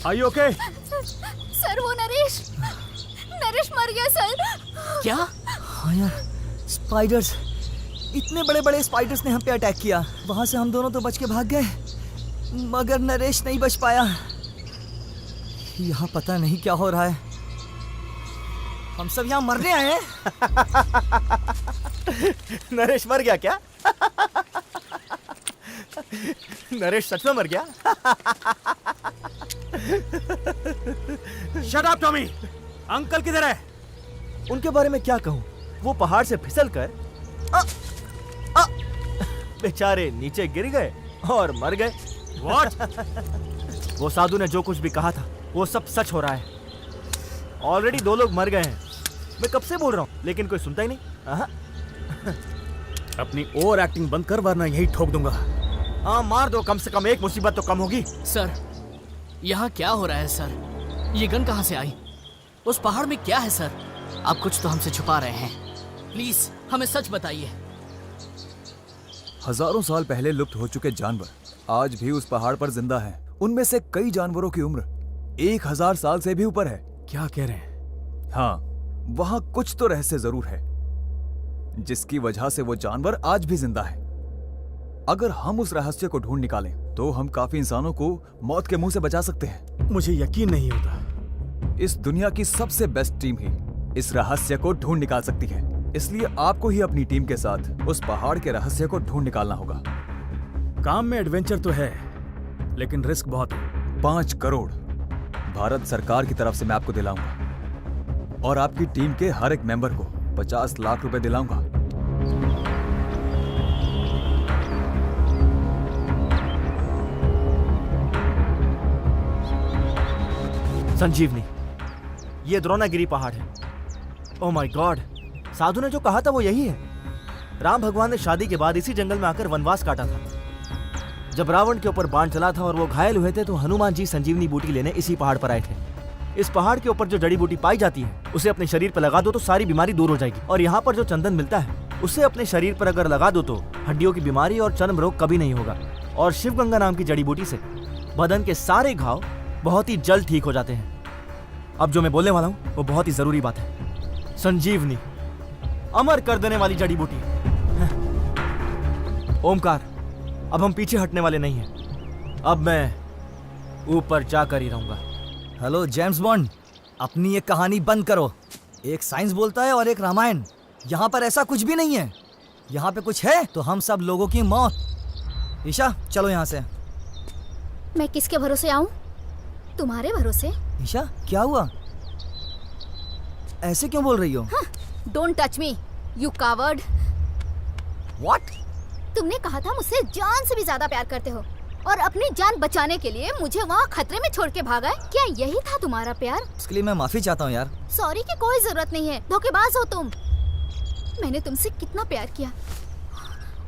Are you okay? Sir वो नरेश मर गया सर। क्या? हाँ यार, स्पाइडर्स, इतने बड़े बड़े स्पाइडर्स ने हम पे अटैक किया। वहां से हम दोनों तो बच के भाग गए, मगर नरेश नहीं बच पाया। यहाँ पता नहीं क्या हो रहा है। हम सब यहाँ मरने आए हैं। नरेश मर गया क्या? नरेश सच में मर गया? Shut up Tommy. अंकल किधर है? उनके बारे में क्या कहूं? वो पहाड़ से फिसल कर बेचारे नीचे गिर गए और मर गए। What? वो साधु ने जो कुछ भी कहा था वो सब सच हो रहा है। ऑलरेडी 2 लोग मर गए हैं। मैं कब से बोल रहा हूं लेकिन कोई सुनता ही नहीं। अपनी ओवर एक्टिंग बंद कर वरना यही ठोक दूंगा। हाँ मार दो, कम से कम एक मुसीबत तो कम होगी। सर, यहाँ क्या हो रहा है सर? ये गन कहाँ से आई? उस पहाड़ में क्या है सर? आप कुछ तो हमसे छुपा रहे हैं। प्लीज हमें सच बताइए। हजारों साल पहले लुप्त हो चुके जानवर आज भी उस पहाड़ पर जिंदा हैं। उनमें से कई जानवरों की उम्र 1000 साल से भी ऊपर है। क्या कह रहे हैं? हाँ, वहाँ कुछ तो रहस्य जरूर है जिसकी वजह से वो जानवर आज भी जिंदा है। अगर हम उस रहस्य को ढूंढ निकालें तो हम काफी इंसानों को मौत के मुंह से बचा सकते हैं। मुझे यकीन नहीं होता। इस दुनिया की सबसे बेस्ट टीम ही इस रहस्य को ढूंढ निकाल सकती है। इसलिए आपको ही अपनी टीम के साथ उस पहाड़ के रहस्य को ढूंढ निकालना होगा। काम में एडवेंचर तो है लेकिन रिस्क बहुत है। 5 करोड़ भारत सरकार की तरफ से मैं आपको दिलाऊंगा और आपकी टीम के हर एक मेंबर को 50 लाख रुपए दिलाऊंगा। संजीवनी, ये द्रोणागिरी पहाड़ है। ओह माय गॉड, साधु ने जो कहा था वो यही है। राम भगवान ने शादी के बाद इसी जंगल में आकर वनवास काटा था। जब रावण के ऊपर बाण चला था और वो घायल हुए थे तो हनुमान जी संजीवनी बूटी लेने इसी पहाड़ पर आए थे। इस पहाड़ के ऊपर जो जड़ी बूटी पाई जाती है उसे अपने शरीर पर लगा दो तो सारी बीमारी दूर हो जाएगी। और यहाँ पर जो चंदन मिलता है उसे अपने शरीर पर अगर लगा दो तो हड्डियों की बीमारी और चर्म रोग कभी नहीं होगा। और शिव गंगा नाम की जड़ी बूटी से बदन के सारे घाव बहुत ही जल्द ठीक हो जाते हैं। अब जो मैं बोलने वाला हूँ वो बहुत ही जरूरी बात है। संजीवनी अमर कर देने वाली जड़ी बूटी। ओमकार, अब हम पीछे हटने वाले नहीं हैं। अब मैं ऊपर जाकर ही रहूंगा। हेलो जेम्स बॉन्ड, अपनी ये कहानी बंद करो। एक साइंस बोलता है और एक रामायण। यहाँ पर ऐसा कुछ भी नहीं है। यहाँ पे कुछ है तो हम सब लोगों की मौत। ईशा चलो यहाँ से। मैं किसके भरोसे आऊं? तुम्हारे भरोसे। ईशा क्या हुआ? ऐसे क्यों बोल रही हो? Don't touch me you coward. What? तुमने कहा था मुझसे जान से भी ज्यादा प्यार करते हो और अपनी जान बचाने के लिए मुझे वहाँ खतरे में छोड़ के भागा है। क्या यही था तुम्हारा प्यार? इसके लिए मैं माफी चाहता हूँ यार। सॉरी की कोई जरूरत नहीं है, धोखेबाज हो तुम। मैंने तुमसे कितना प्यार किया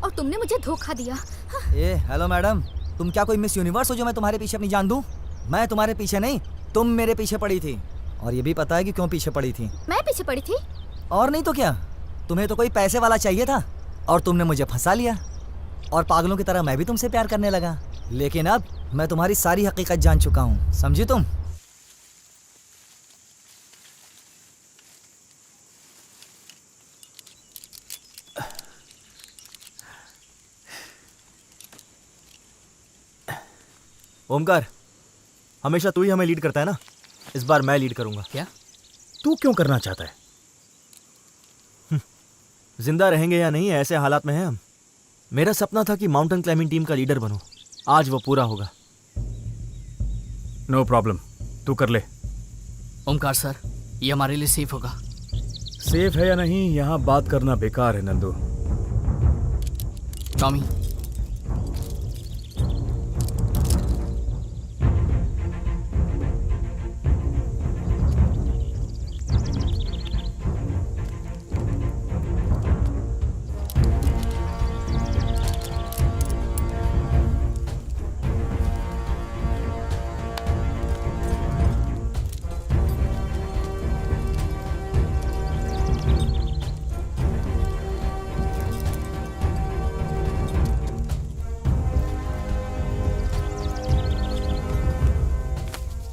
और तुमने मुझे धोखा दिया। ए हेलो मैडम, तुम क्या कोई मिस यूनिवर्स हो जो मैं तुम्हारे पीछे अपनी जान दूं? मैं तुम्हारे पीछे नहीं, तुम मेरे पीछे पड़ी थी। और ये भी पता है कि क्यों पीछे पड़ी थी। मैं पीछे पड़ी थी? और नहीं तो क्या, तुम्हें तो कोई पैसे वाला चाहिए था और तुमने मुझे फंसा लिया। और पागलों की तरह मैं भी तुमसे प्यार करने लगा। लेकिन अब मैं तुम्हारी सारी हकीकत जान चुका हूँ, समझी तुम? ओमकार, हमेशा तू ही हमें लीड करता है ना, इस बार मैं लीड करूंगा। क्या? तू क्यों करना चाहता है? जिंदा रहेंगे या नहीं ऐसे हालात में हैं हम। मेरा सपना था कि माउंटेन क्लाइंबिंग टीम का लीडर बनूं, आज वो पूरा होगा। नो प्रॉब्लम, तू कर ले। ओमकार सर, ये हमारे लिए सेफ होगा? सेफ है या नहीं यहाँ बात करना बेकार है नंदू। टॉमी,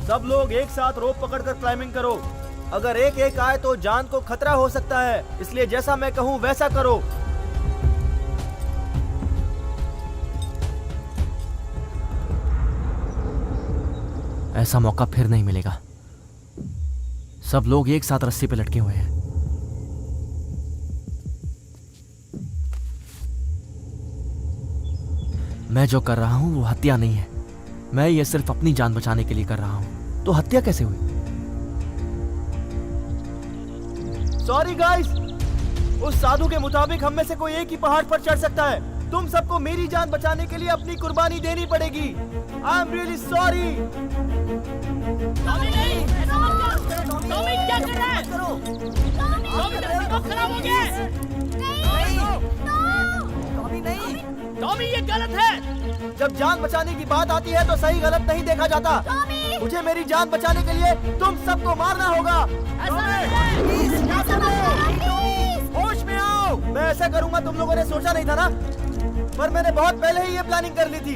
सब लोग एक साथ रोप पकड़कर क्लाइंबिंग करो। अगर एक एक आए तो जान को खतरा हो सकता है, इसलिए जैसा मैं कहूं वैसा करो। ऐसा मौका फिर नहीं मिलेगा। सब लोग एक साथ रस्सी पे लटके हुए हैं। मैं जो कर रहा हूं वो हत्या नहीं है, मैं ये सिर्फ अपनी जान बचाने के लिए कर रहा हूं। तो हत्या कैसे हुई? सॉरी गाइस, उस साधु के मुताबिक हम में से कोई एक ही पहाड़ पर चढ़ सकता है। तुम सबको मेरी जान बचाने के लिए अपनी कुर्बानी देनी पड़ेगी। I am really sorry. Tommy क्या कर रहा है? खराब हो गया। टॉमी ये गलत है। जब जान बचाने की बात आती है तो सही गलत नहीं देखा जाता। मुझे मेरी जान बचाने के लिए तुम सबको मारना होगा। होश में आओ। मैं ऐसा करूंगा तुम लोगों ने सोचा नहीं था ना, पर मैंने बहुत पहले ही ये प्लानिंग कर ली थी।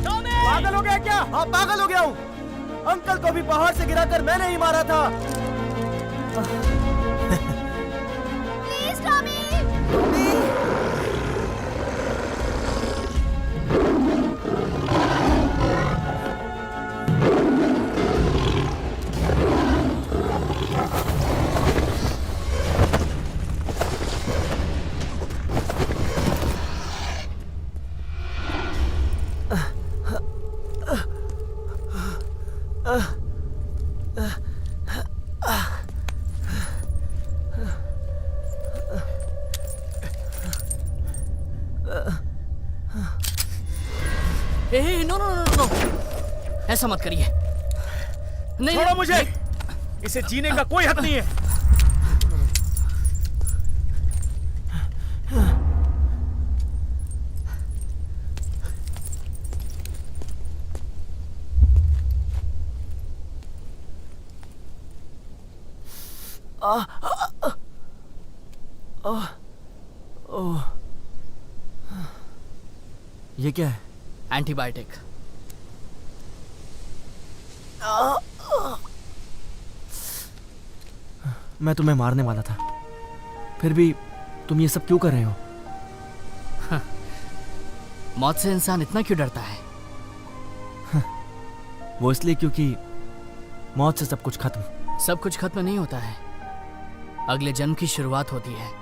पागल हो गया क्या? हाँ पागल हो गया हूँ। अंकल को भी पहाड़ से गिराकर मैंने ही मारा था। Please Tommy. No no no no, ऐसा मत करिए। नहीं छोड़ो मुझे, इसे जीने का कोई हक नहीं है। ये क्या है? एंटीबायोटिक। मैं तुम्हें मारने वाला था, फिर भी तुम ये सब क्यों कर रहे हो? मौत से इंसान इतना क्यों डरता है? वो इसलिए क्योंकि मौत से सब कुछ खत्म। सब कुछ खत्म नहीं होता है, अगले जन्म की शुरुआत होती है।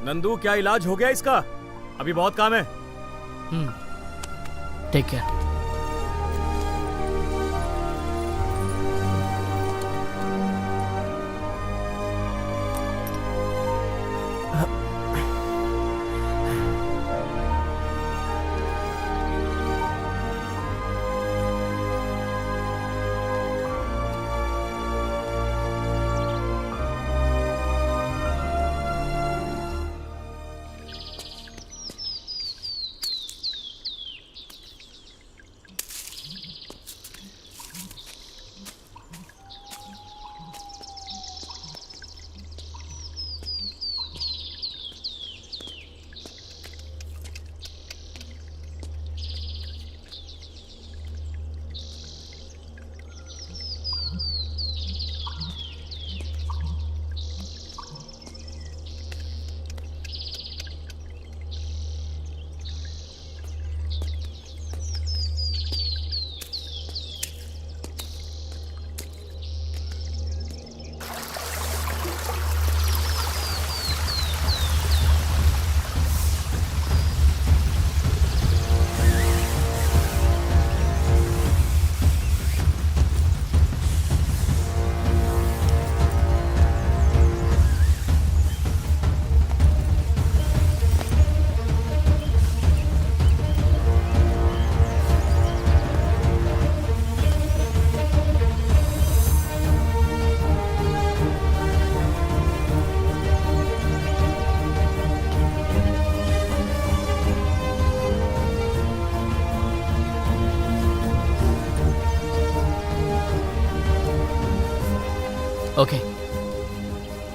नंदू, क्या इलाज हो गया इसका? अभी बहुत काम है। Take care.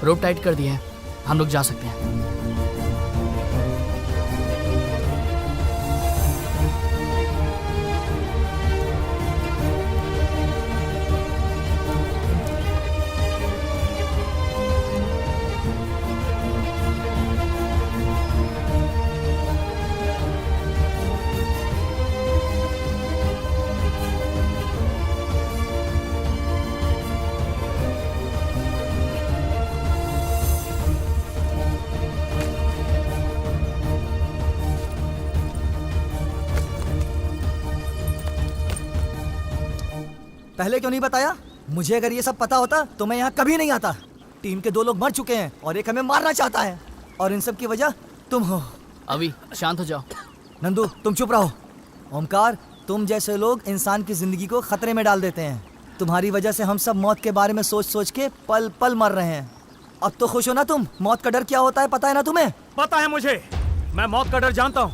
रोप टाइट कर दिया है, हम लोग जा सकते हैं। पहले क्यों नहीं बताया? मुझे अगर ये सब पता होता तो मैं यहाँ कभी नहीं आता। टीम के 2 लोग मर चुके हैं और एक हमें मारना चाहता है, और इन सब की वजह तुम हो। अभी शांत हो जाओ। नंदू तुम चुप रहो। ओमकार, तुम जैसे लोग इंसान की जिंदगी को खतरे में डाल देते हैं। तुम्हारी वजह से हम सब मौत के बारे में सोच सोच के पल पल मर रहे हैं। अब तो खुश हो ना तुम? मौत का डर क्या होता है पता है ना तुम्हें? पता है मुझे, मैं मौत का डर जानता हूँ।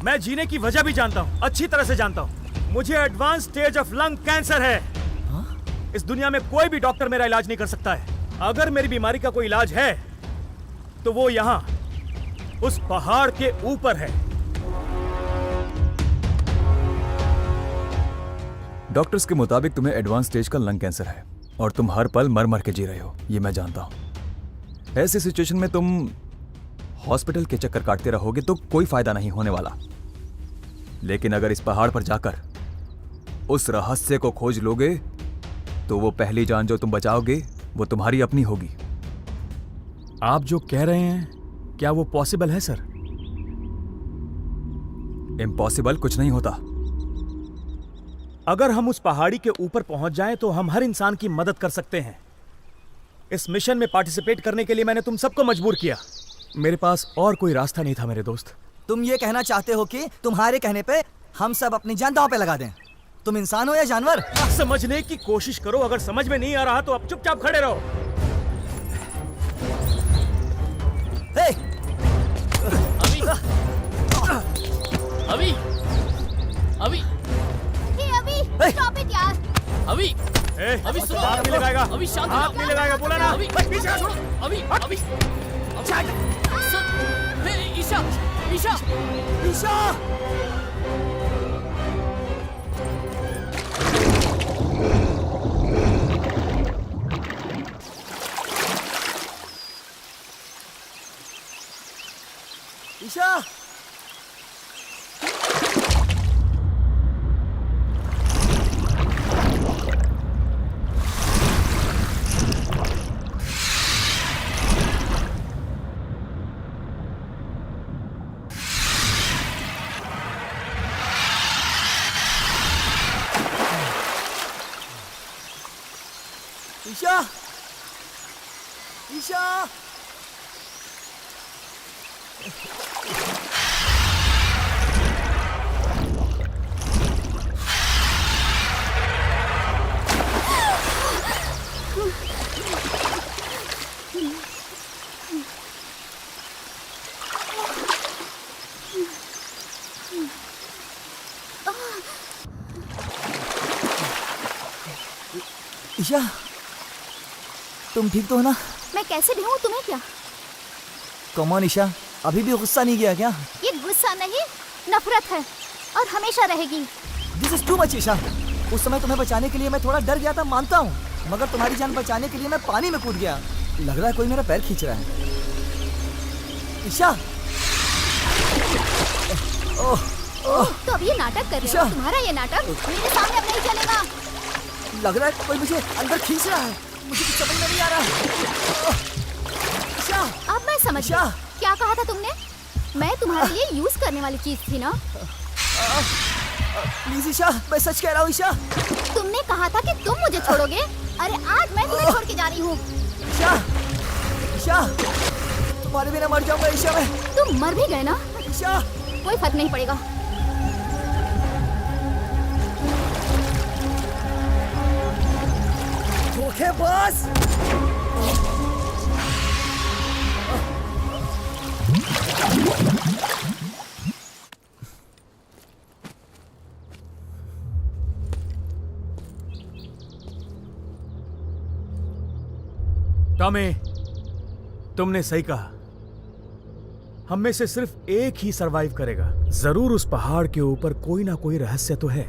मैं जीने की वजह भी जानता हूँ, अच्छी तरह से जानता हूँ। मुझे advance stage of lung cancer है। इस दुनिया में कोई भी डॉक्टर मेरा इलाज नहीं कर सकता है। अगर मेरी बीमारी का कोई इलाज है तो वो यहाँ उस पहाड़ के ऊपर है। डॉक्टर्स के मुताबिक तुम्हें एडवांस स्टेज का लंग कैंसर है और तुम हर पल मर मर के जी रहे हो, ये मैं जानता हूं। ऐसी सिचुएशन में तुम हॉस्पिटल के चक्कर काटते रहोगे तो कोई फायदा नहीं होने वाला। लेकिन अगर इस पहाड़ पर जाकर उस रहस्य को खोज लोगे तो वो पहली जान जो तुम बचाओगे वो तुम्हारी अपनी होगी। आप जो कह रहे हैं क्या वो पॉसिबल है सर? इम्पॉसिबल कुछ नहीं होता। अगर हम उस पहाड़ी के ऊपर पहुंच जाएं तो हम हर इंसान की मदद कर सकते हैं। इस मिशन में पार्टिसिपेट करने के लिए मैंने तुम सबको मजबूर किया। मेरे पास और कोई रास्ता नहीं था मेरे दोस्त। तुम ये कहना चाहते हो कि तुम्हारे कहने पे हम सब अपनी जान दांव पे लगा दें? तुम इंसान हो या जानवर? समझने की कोशिश करो, अगर समझ में नहीं आ रहा तो अब चुपचाप खड़े रहो। अभी अभी अभी स्टॉप इट यार। अभी अभी सुनो, हाथ नहीं लगाएगा। अभी शांत हाथ नहीं लगाएगा, बोला ना। अभी पीछे छोड़ो। अभी अभी ईशा ईशा ईशा ईशा ईशा ईशा ईशा तुम ठीक तो हो ना? मैं कैसे भी हूँ, तुम्हें क्या? कम ऑन ईशा, अभी भी गुस्सा नहीं गया क्या? ये गुस्सा नहीं, नफरत है और हमेशा रहेगी। This is too much Isha. उस समय तुम्हें बचाने के लिए मैं थोड़ा डर गया था, मानता हूँ, मगर तुम्हारी जान बचाने के लिए मैं पानी में कूद गया। लग रहा है कोई मेरा पैर खींच रहा है। ईशा तो अब ये नाटक कर रहे हो? तुम्हारा ये नाटक मेरे सामने अब नहीं चलेगा। लग रहा है कोई मुझे अंदर खींच रहा है, मुझे कुछ समझ में नहीं आ रहा है। ईशा अब मैं समझ गई। क्या कहा था तुमने? मैं तुम्हारे लिए यूज करने वाली चीज थी ना? प्लीज ईशा, मैं सच कह रहा हूँ ईशा। तुमने कहा था कि तुम मुझे छोड़ोगे। अरे आज मैं तुम्हें छोड़ के जा रही हूँ। ईशा ईशा, तुम्हारे बिना मर जाऊंगा ईशा मैं। तुम मर भी गए ना? ईशा कोई फर्क नहीं पड़ेगा। धोखेबाज! टॉमी, तुमने सही कहा। हम में से सिर्फ एक ही सरवाइव करेगा। जरूर उस पहाड़ के ऊपर कोई ना कोई रहस्य तो है।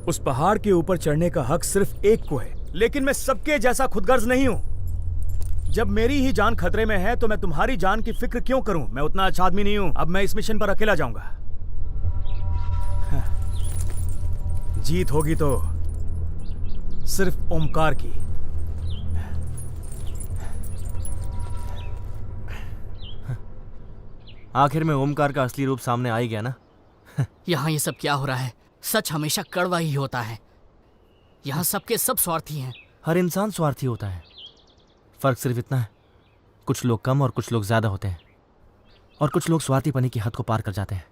उस पहाड़ के ऊपर चढ़ने का हक सिर्फ एक को है, लेकिन मैं सबके जैसा खुदगर्ज नहीं हूं। जब मेरी ही जान खतरे में है तो मैं तुम्हारी जान की फिक्र क्यों करूं? मैं उतना अच्छा आदमी नहीं हूं। अब मैं इस मिशन पर अकेला जाऊंगा। हाँ। जीत होगी तो सिर्फ ओमकार की। आखिर में ओमकार का असली रूप सामने आ ही गया ना। यहाँ ये सब क्या हो रहा है? सच हमेशा कड़वा ही होता है। यहाँ सबके सब स्वार्थी हैं। हर इंसान स्वार्थी होता है। फर्क सिर्फ इतना है, कुछ लोग कम और कुछ लोग ज्यादा होते हैं, और कुछ लोग स्वार्थीपनी की हद को पार कर जाते हैं।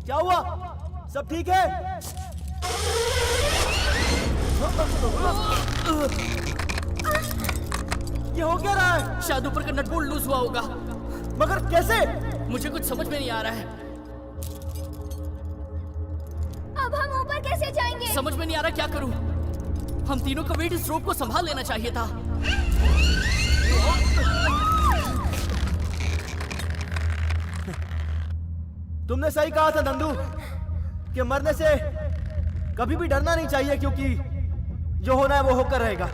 क्या हुआ? सब ठीक है? ये हो क्या रहा है? शायद ऊपर का नट बोल्ट लूज हुआ होगा। मगर कैसे? मुझे कुछ समझ में नहीं आ रहा है। अब हम ऊपर कैसे जाएंगे? समझ में नहीं आ रहा क्या करूं। हम तीनों को वेट इस रोप को संभाल लेना चाहिए था। तुमने सही कहा था नंदू कि मरने से कभी भी डरना नहीं चाहिए, क्योंकि जो होना है वो होकर रहेगा।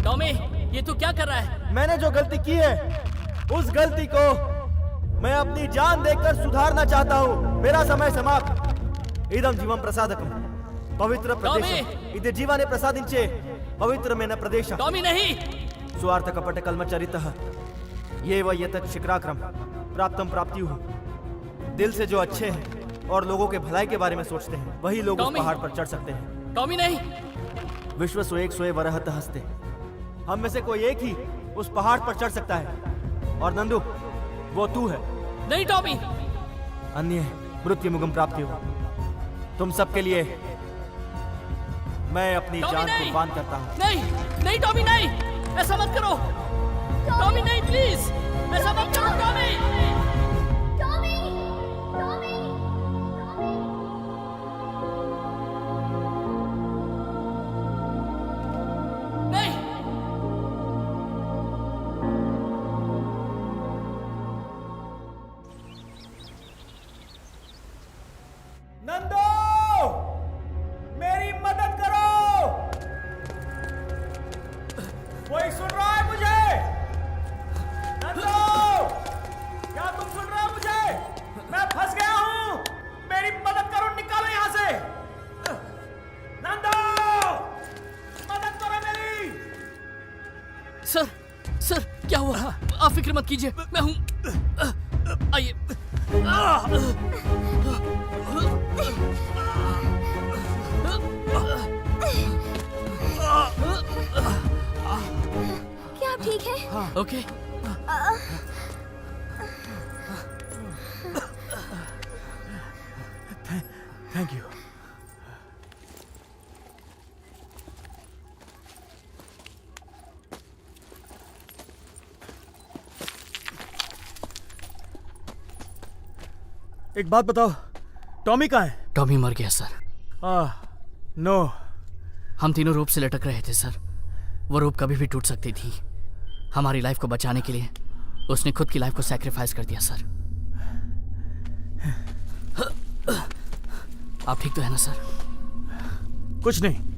टॉमी, ये तू क्या कर रहा है? मैंने जो गलती की है उस गलती को मैं अपनी जान देकर सुधारना चाहता हूँ। मेरा समय समाप्त। इदं जीवं प्रसादकम पवित्र प्रदेश इदे जीवाने प्रसादिंचे पवित्र मेन प्रदेश। टॉमी नहीं। स्वार्थ कपट कल्मचरितः ये व ये तत् शिखराक्रम प्राप्तम प्राप्तियुः। दिल से जो अच्छे हैं और लोगों के भलाई के बारे में सोचते हैं वही लोग उस पहाड़ पर चढ़ सकते हैं। टॉमी नहीं। विश्व सोएक सोए वरहत हस्ते। हम में से कोई एक ही उस पहाड़ पर चढ़ सकता है, और नंदू वो तू है। नहीं टॉमी। अन्य मृत्युमुखम प्राप्तियुः। तुम सबके लिए मैं अपनी जान कुर्बान करता हूँ। नहीं नहीं टॉमी नहीं, ऐसा मत करो। टॉमी नहीं, प्लीज ऐसा मत करो। टॉमी टॉमी टॉमी नहीं। नंदू, मेरी मदद करो। कोई सुन रहा है मुझे? नंदू, क्या तुम सुन रहे हो मुझे? मैं फंस गया हूँ। मेरी मदद करो, निकालो यहाँ से। नंदू, मदद करो मेरी। सर सर क्या हुआ? आप फिक्र मत कीजिए, मैं हूँ। आइए। क्या आप ठीक है? ओके। Thank you. एक बात बताओ, टॉमी कहाँ है? टॉमी मर गया सर। नो। हम तीनों रोप से लटक रहे थे सर। वो रोप कभी भी टूट सकती थी। हमारी लाइफ को बचाने के लिए उसने खुद की लाइफ को सैक्रिफाइस कर दिया सर। आप ठीक तो है ना सर? कुछ नहीं।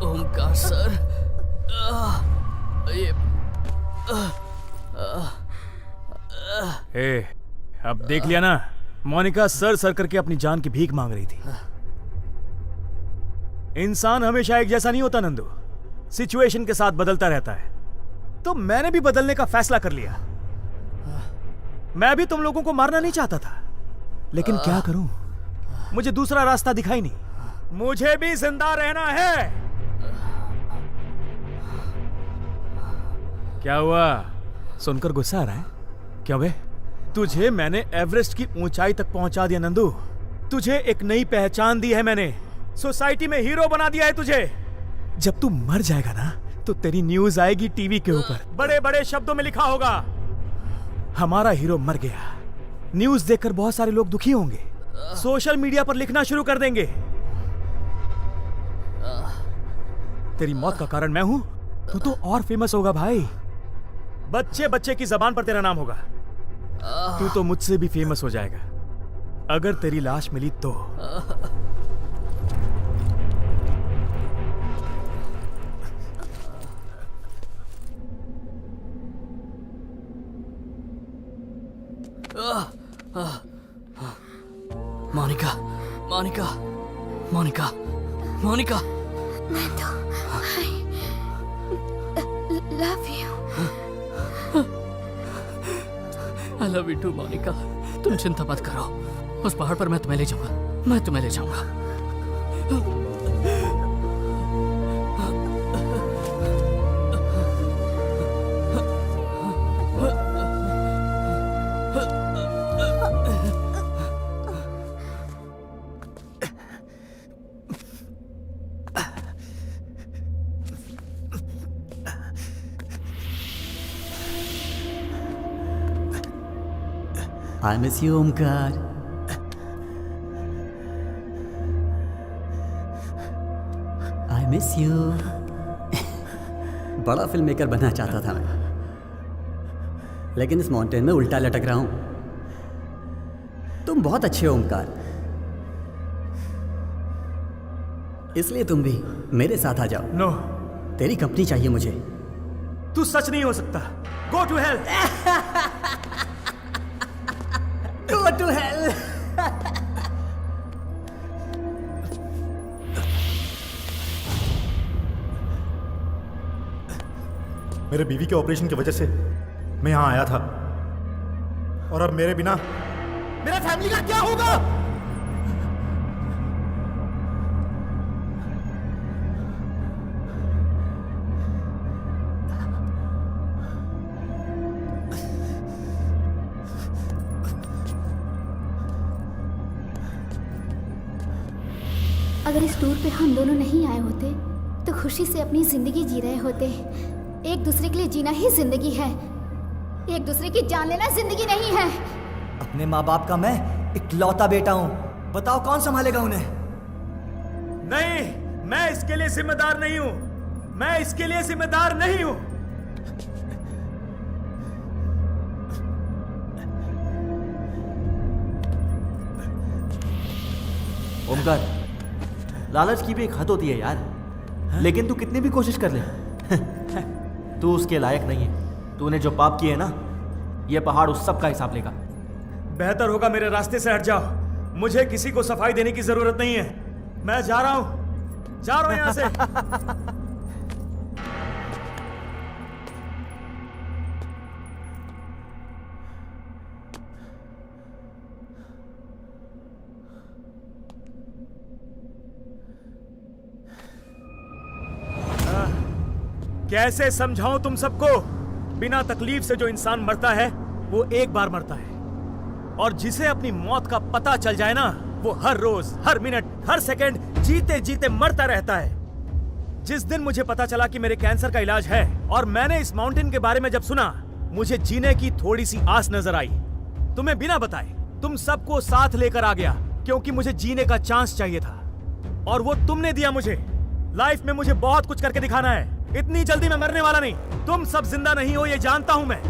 ओमकार सर, ए, अब देख लिया ना, मोनिका सर सर करके अपनी जान की भीख मांग रही थी। इंसान हमेशा एक जैसा नहीं होता नंदू, सिचुएशन के साथ बदलता रहता है। तो मैंने भी बदलने का फैसला कर लिया। मैं भी तुम लोगों को मारना नहीं चाहता था, लेकिन क्या करूं, मुझे दूसरा रास्ता दिखाई नहीं। मुझे भी जिंदा रहना है। क्या हुआ, सुनकर गुस्सा आ रहा है क्या बे? तुझे मैंने एवरेस्ट की ऊंचाई तक पहुंचा दिया नंदू। तुझे एक नई पहचान दी है मैंने, सोसाइटी में हीरो बना दिया है तुझे। जब तू मर जाएगा ना तो तेरी न्यूज आएगी टीवी के ऊपर, बड़े बड़े शब्दों में लिखा होगा, हमारा हीरो मर गया। न्यूज देखकर बहुत सारे लोग दुखी होंगे, सोशल मीडिया पर लिखना शुरू कर देंगे, तेरी मौत का कारण मैं हूं। तू तो और फेमस होगा भाई, बच्चे बच्चे की जबान पर तेरा नाम होगा। तू तो मुझसे भी फेमस हो जाएगा अगर तेरी लाश मिली तो। Monika, Monika, Monika, Monika. Love you. I love you too, Monika. तुम चिंता मत करो, उस पहाड़ पर मैं तुम्हें ले जाऊंगा, मैं तुम्हें ले जाऊंगा। I miss you, Omkar. I miss you। बड़ा फिल्म मेकर बनना चाहता था मैं, लेकिन इस माउंटेन में उल्टा लटक रहा हूं। तुम बहुत अच्छे हो ओमकार, इसलिए तुम भी मेरे साथ आ जाओ। नो, तेरी कंपनी चाहिए मुझे। तू सच नहीं हो सकता। Go to hell. Go to hell। मेरे बीवी के ऑपरेशन की वजह से मैं यहाँ आया था, और अब मेरे बिना मेरा फैमिली का क्या होगा? अगर इस टूर पे हम दोनों नहीं आए होते तो खुशी से अपनी जिंदगी जी रहे होते। एक दूसरे के लिए जीना ही जिंदगी है, एक दूसरे की जान लेना जिंदगी नहीं है। अपने माँ बाप का मैं इकलौता बेटा हूँ, बताओ कौन संभालेगा उन्हें? नहीं, मैं इसके लिए जिम्मेदार नहीं हूं, मैं इसके लिए जिम्मेदार नहीं हूं। ओमकार, लालच की भी एक हद होती है यार। लेकिन तू कितनी भी कोशिश कर ले तू उसके लायक नहीं है। तूने जो पाप किए ना, ये पहाड़ उस सब का हिसाब लेगा। बेहतर होगा मेरे रास्ते से हट जाओ, मुझे किसी को सफाई देने की जरूरत नहीं है। मैं जा रहा हूं यहां से। कैसे समझाऊं तुम सबको? बिना तकलीफ से जो इंसान मरता है वो एक बार मरता है, और जिसे अपनी मौत का पता चल जाए ना, वो हर रोज, हर मिनट, हर सेकंड जीते जीते मरता रहता है। जिस दिन मुझे पता चला कि मेरे कैंसर का इलाज है और मैंने इस माउंटेन के बारे में जब सुना, मुझे जीने की थोड़ी सी आस नजर आई। तुम्हें बिना बताए तुम सबको साथ लेकर आ गया, क्योंकि मुझे जीने का चांस चाहिए था, और वो तुमने दिया मुझे। लाइफ में मुझे बहुत कुछ करके दिखाना है, इतनी जल्दी मैं मरने वाला नहीं। तुम सब जिंदा नहीं हो, ये जानता हूं मैं।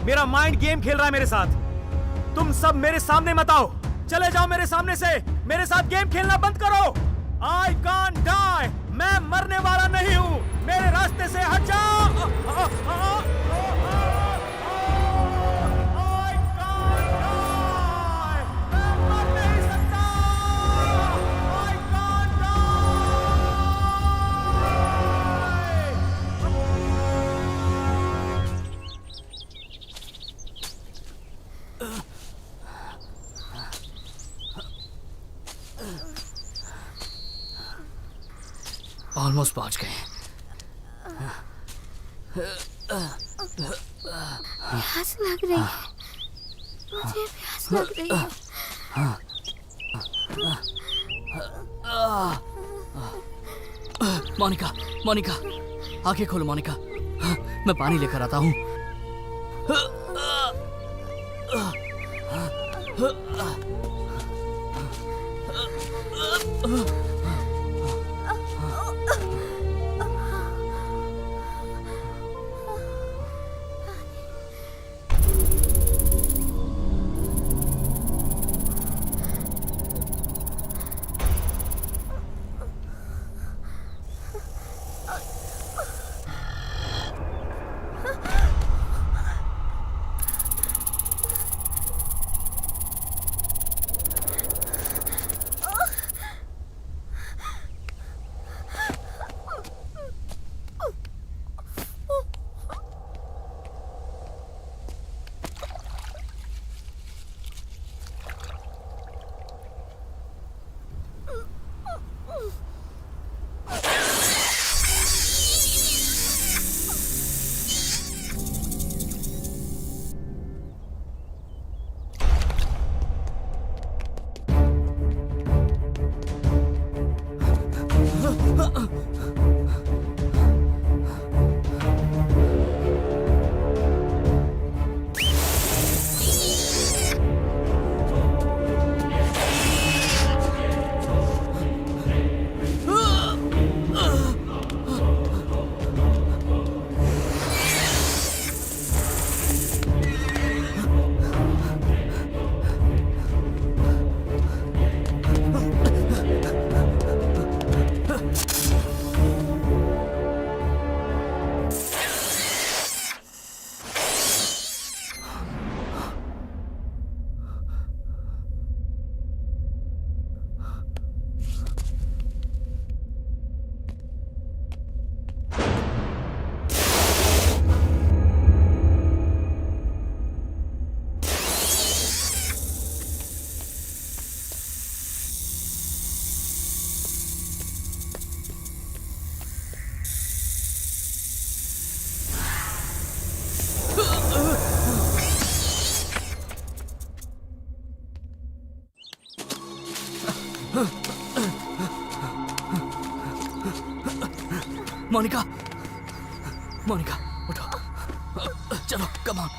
मेरा माइंड गेम खेल रहा है मेरे साथ। तुम सब मेरे सामने मत आओ, चले जाओ मेरे सामने से। मेरे साथ गेम खेलना बंद करो। I can't die, मैं मरने वाला नहीं हूं। मेरे रास्ते से हट जाओ। ऑलमोस्ट पहुंच गए। प्यास लग रही है, मुझे प्यास लग रही है। मोनिका, मोनिका, आंखें खोलो मोनिका, मैं पानी लेकर आता हूँ। मोनिका, मोनिका, उठो, चलो, कम ऑन।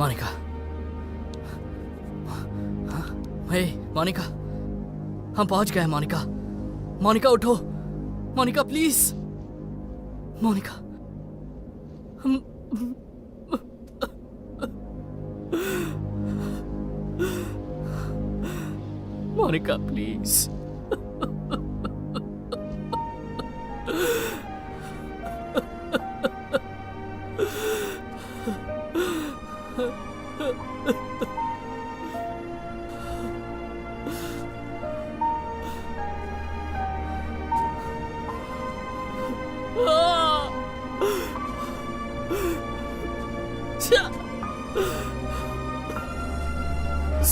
मोनिका, हे मोनिका, हम पहुंच गए हैं मोनिका। मोनिका उठो, मोनिका प्लीज, मोनिका। मोनिका प्लीज।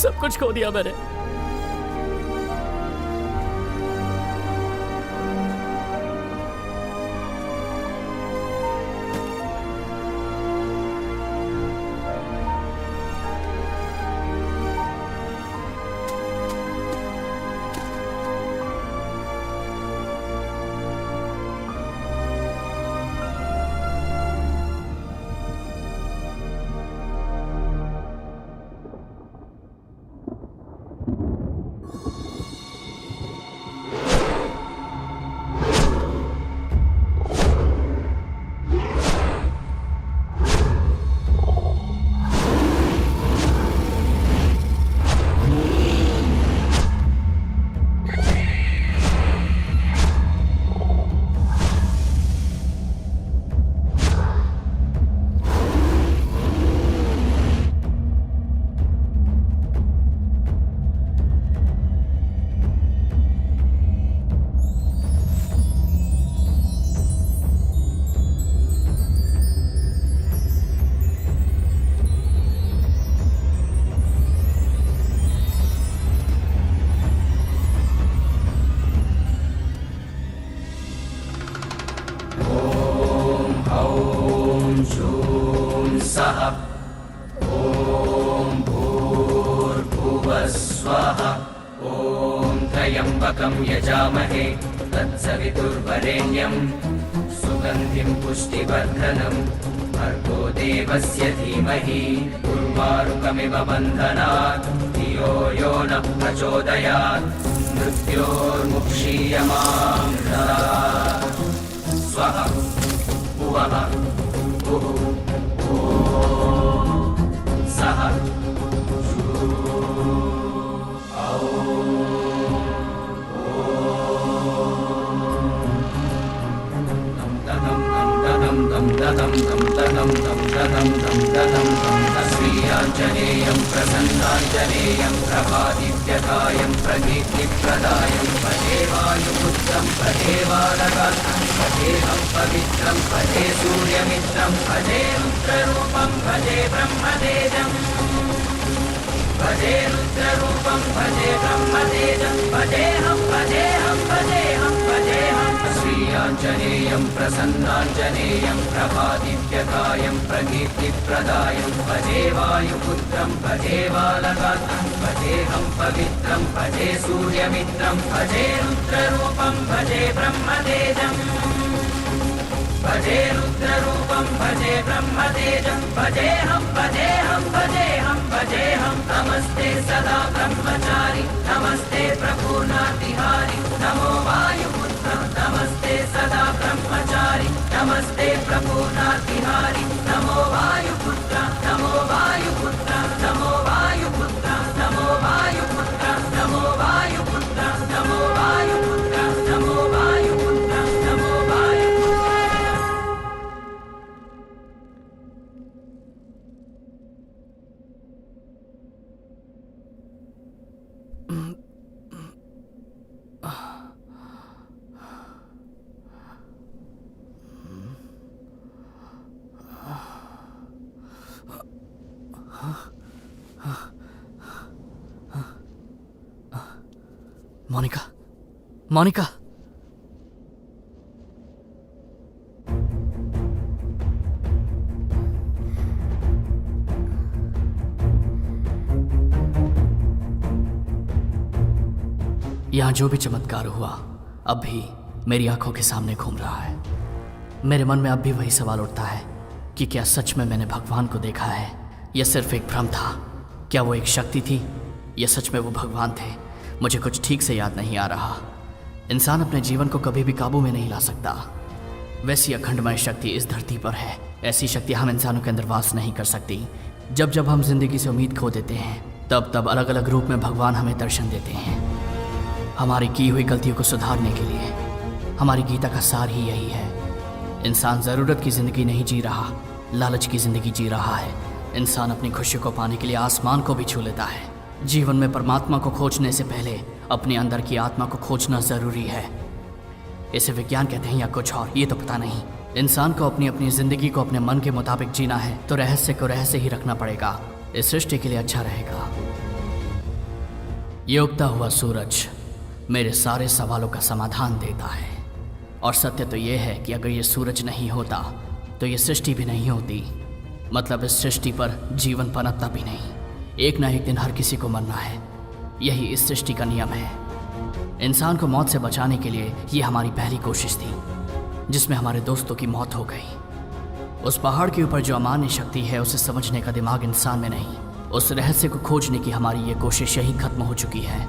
सब कुछ खो दिया मैंने। त्र्यम्बकं यजामहे तत्सवितुर्वरेण्यं सुगन्धिं पुष्टिवर्धनं भर्गो देवस्य धीमहि उर्वारुकमिव बन्धनात् धियो यो न प्रचोदयात् मृत्योर्मुक्षीयमाम् स्वः भुवः भुः ॐ सः श्रीयाञ्जनेयं प्रसन्नाञ्जनेयं प्रभादिव्यकायं प्रकीर्तिप्रदायं भजे वायुपुत्रं भजे बालकान्तं भजेऽहं पवित्रं भजे सूर्यमित्रं भजे रुद्ररूपं भजे ब्रह्मतेजम् भजे रुद्ररूपं भजे ब्रह्मतेजं भजेऽहं भजेऽहं भजेऽहं भजेऽहं श्रीयाञ्जनेयं प्रसन्नाञ्जनेयं प्रभादिव्यकायं प्रकीर्तिप्रदायं भजे वायुपुत्रं भजे बालकान्तं भजेऽहं पवित्रं भजे सूर्यमित्रं भजे रुद्ररूपं भजे ब्रह्मतेजम् भजे रुद्ररूपं भजे ब्रह्मतेजं भजेऽहं भजेऽहं भजेऽहं भजेऽहं नमस्ते सदा ब्रह्मचारि नमस्ते प्रपूर्णातिहारि नमो वायुपुत्र नमस्ते सदा ब्रह्मचारि नमस्ते प्रपूर्णातिहारि नमो वायुपुत्र नमो वायुपुत्र नमो वायुपुत्र नमो वायुपुत्र नमो वायुपुत्र नमो वायुपुत्र नमो वायुपुत्र नमो वायुपुत्र। मोनिका, मोनिका, यहाँ जो भी चमत्कार हुआ अब भी मेरी आंखों के सामने घूम रहा है। मेरे मन में अब भी वही सवाल उठता है कि क्या सच में मैंने भगवान को देखा है यह सिर्फ एक भ्रम था। क्या वो एक शक्ति थी या सच में वो भगवान थे? मुझे कुछ ठीक से याद नहीं आ रहा। इंसान अपने जीवन को कभी भी काबू में नहीं ला सकता। वैसी अखंडमय शक्ति इस धरती पर है। ऐसी शक्ति हम इंसानों के अंदर वास नहीं कर सकती। जब जब हम जिंदगी से उम्मीद खो देते हैं तब तब अलग अलग रूप में भगवान हमें दर्शन देते हैं, हमारी की हुई गलतियों को सुधारने के लिए। हमारी गीता का सार ही यही है। इंसान ज़रूरत की ज़िंदगी नहीं जी रहा, लालच की ज़िंदगी जी रहा है। इंसान अपनी खुशी को पाने के लिए आसमान को भी छू लेता है। जीवन में परमात्मा को खोजने से पहले अपने अंदर की आत्मा को खोजना ज़रूरी है। इसे विज्ञान कहते हैं या कुछ और, ये तो पता नहीं। इंसान को अपनी अपनी ज़िंदगी को अपने मन के मुताबिक जीना है तो रहस्य को रहस्य ही रखना पड़ेगा। इस सृष्टि के लिए अच्छा रहेगा। ये उगता हुआ सूरज मेरे सारे सवालों का समाधान देता है। और सत्य तो ये है कि अगर ये सूरज नहीं होता तो ये सृष्टि भी नहीं होती। मतलब इस सृष्टि पर जीवन पनपता भी नहीं। एक ना एक दिन हर किसी को मरना है, यही इस सृष्टि का नियम है। इंसान को मौत से बचाने के लिए ये हमारी पहली कोशिश थी, जिसमें हमारे दोस्तों की मौत हो गई। उस पहाड़ के ऊपर जो अमान्य शक्ति है उसे समझने का दिमाग इंसान में नहीं। उस रहस्य को खोजने की हमारी ये कोशिश यही खत्म हो चुकी है।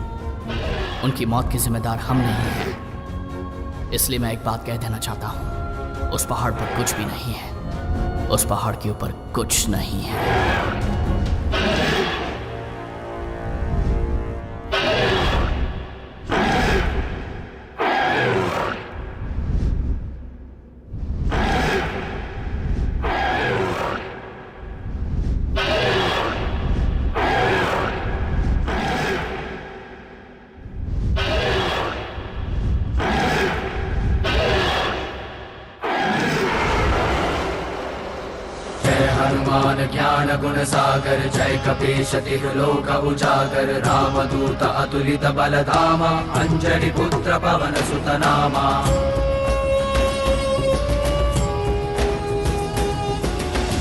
उनकी मौत के जिम्मेदार हम नहीं हैं। इसलिए मैं एक बात कह देना चाहता हूँ, उस पहाड़ पर कुछ भी नहीं है। उस पहाड़ के ऊपर कुछ नहीं है। हनुमान ज्ञान गुण सागर जय कपीश तिहुलोक उजागर रामदूत अतुलित बलधामा अंजनी पुत्र पवन सुत नामा।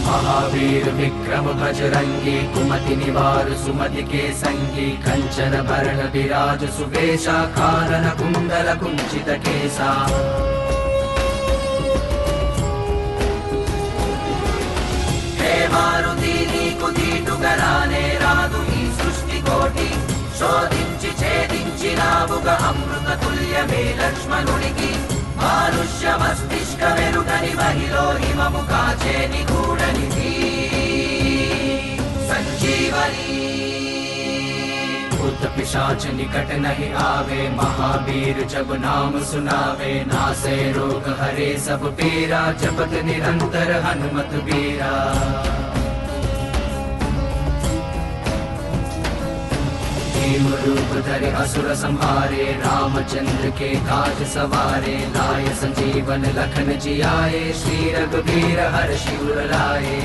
महावीर विक्रम बजरंगी कुमति निवार सुमति के संगी कंचन भरण विराज सुवेशा कानन कुंडल कुंचित केसा। మారుతి నీకు దీటుగరానే రాదు ఈ సృష్టి కోటి శోధించి ఛేదించినావుగా అమృత తుల్యమే లక్ష్మణుడికి మానుష్య మస్తిష్క వెరుగని మహిలో హిమము కాచే నిగూఢనిధి సంజీవని। भूत पिशाच निकट नहीं आवे महावीर जब नाम सुनावे नासे रोग हरे सब पीरा जपत निरंतर हनुमत बीरा। भीम रूप धरे असुर संहारे रामचंद्र के काज सवारे लाय संजीवन लखन जियाए श्री रघुवीर हर्षि उर लाए।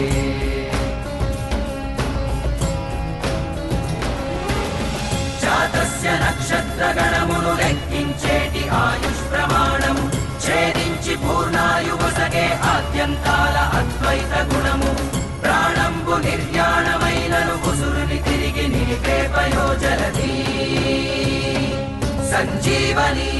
జాతస్య నక్షత్రగణమును లెక్కించేటి ఆయుష్ ప్రమాణము ఛేదించి పూర్ణాయువసగే ఆద్యంతాల అద్వైత గుణము ప్రాణంబు నిర్యాణమైనను ఉసురుని తిరిగి నిలిపే పయోజలధి సంజీవని।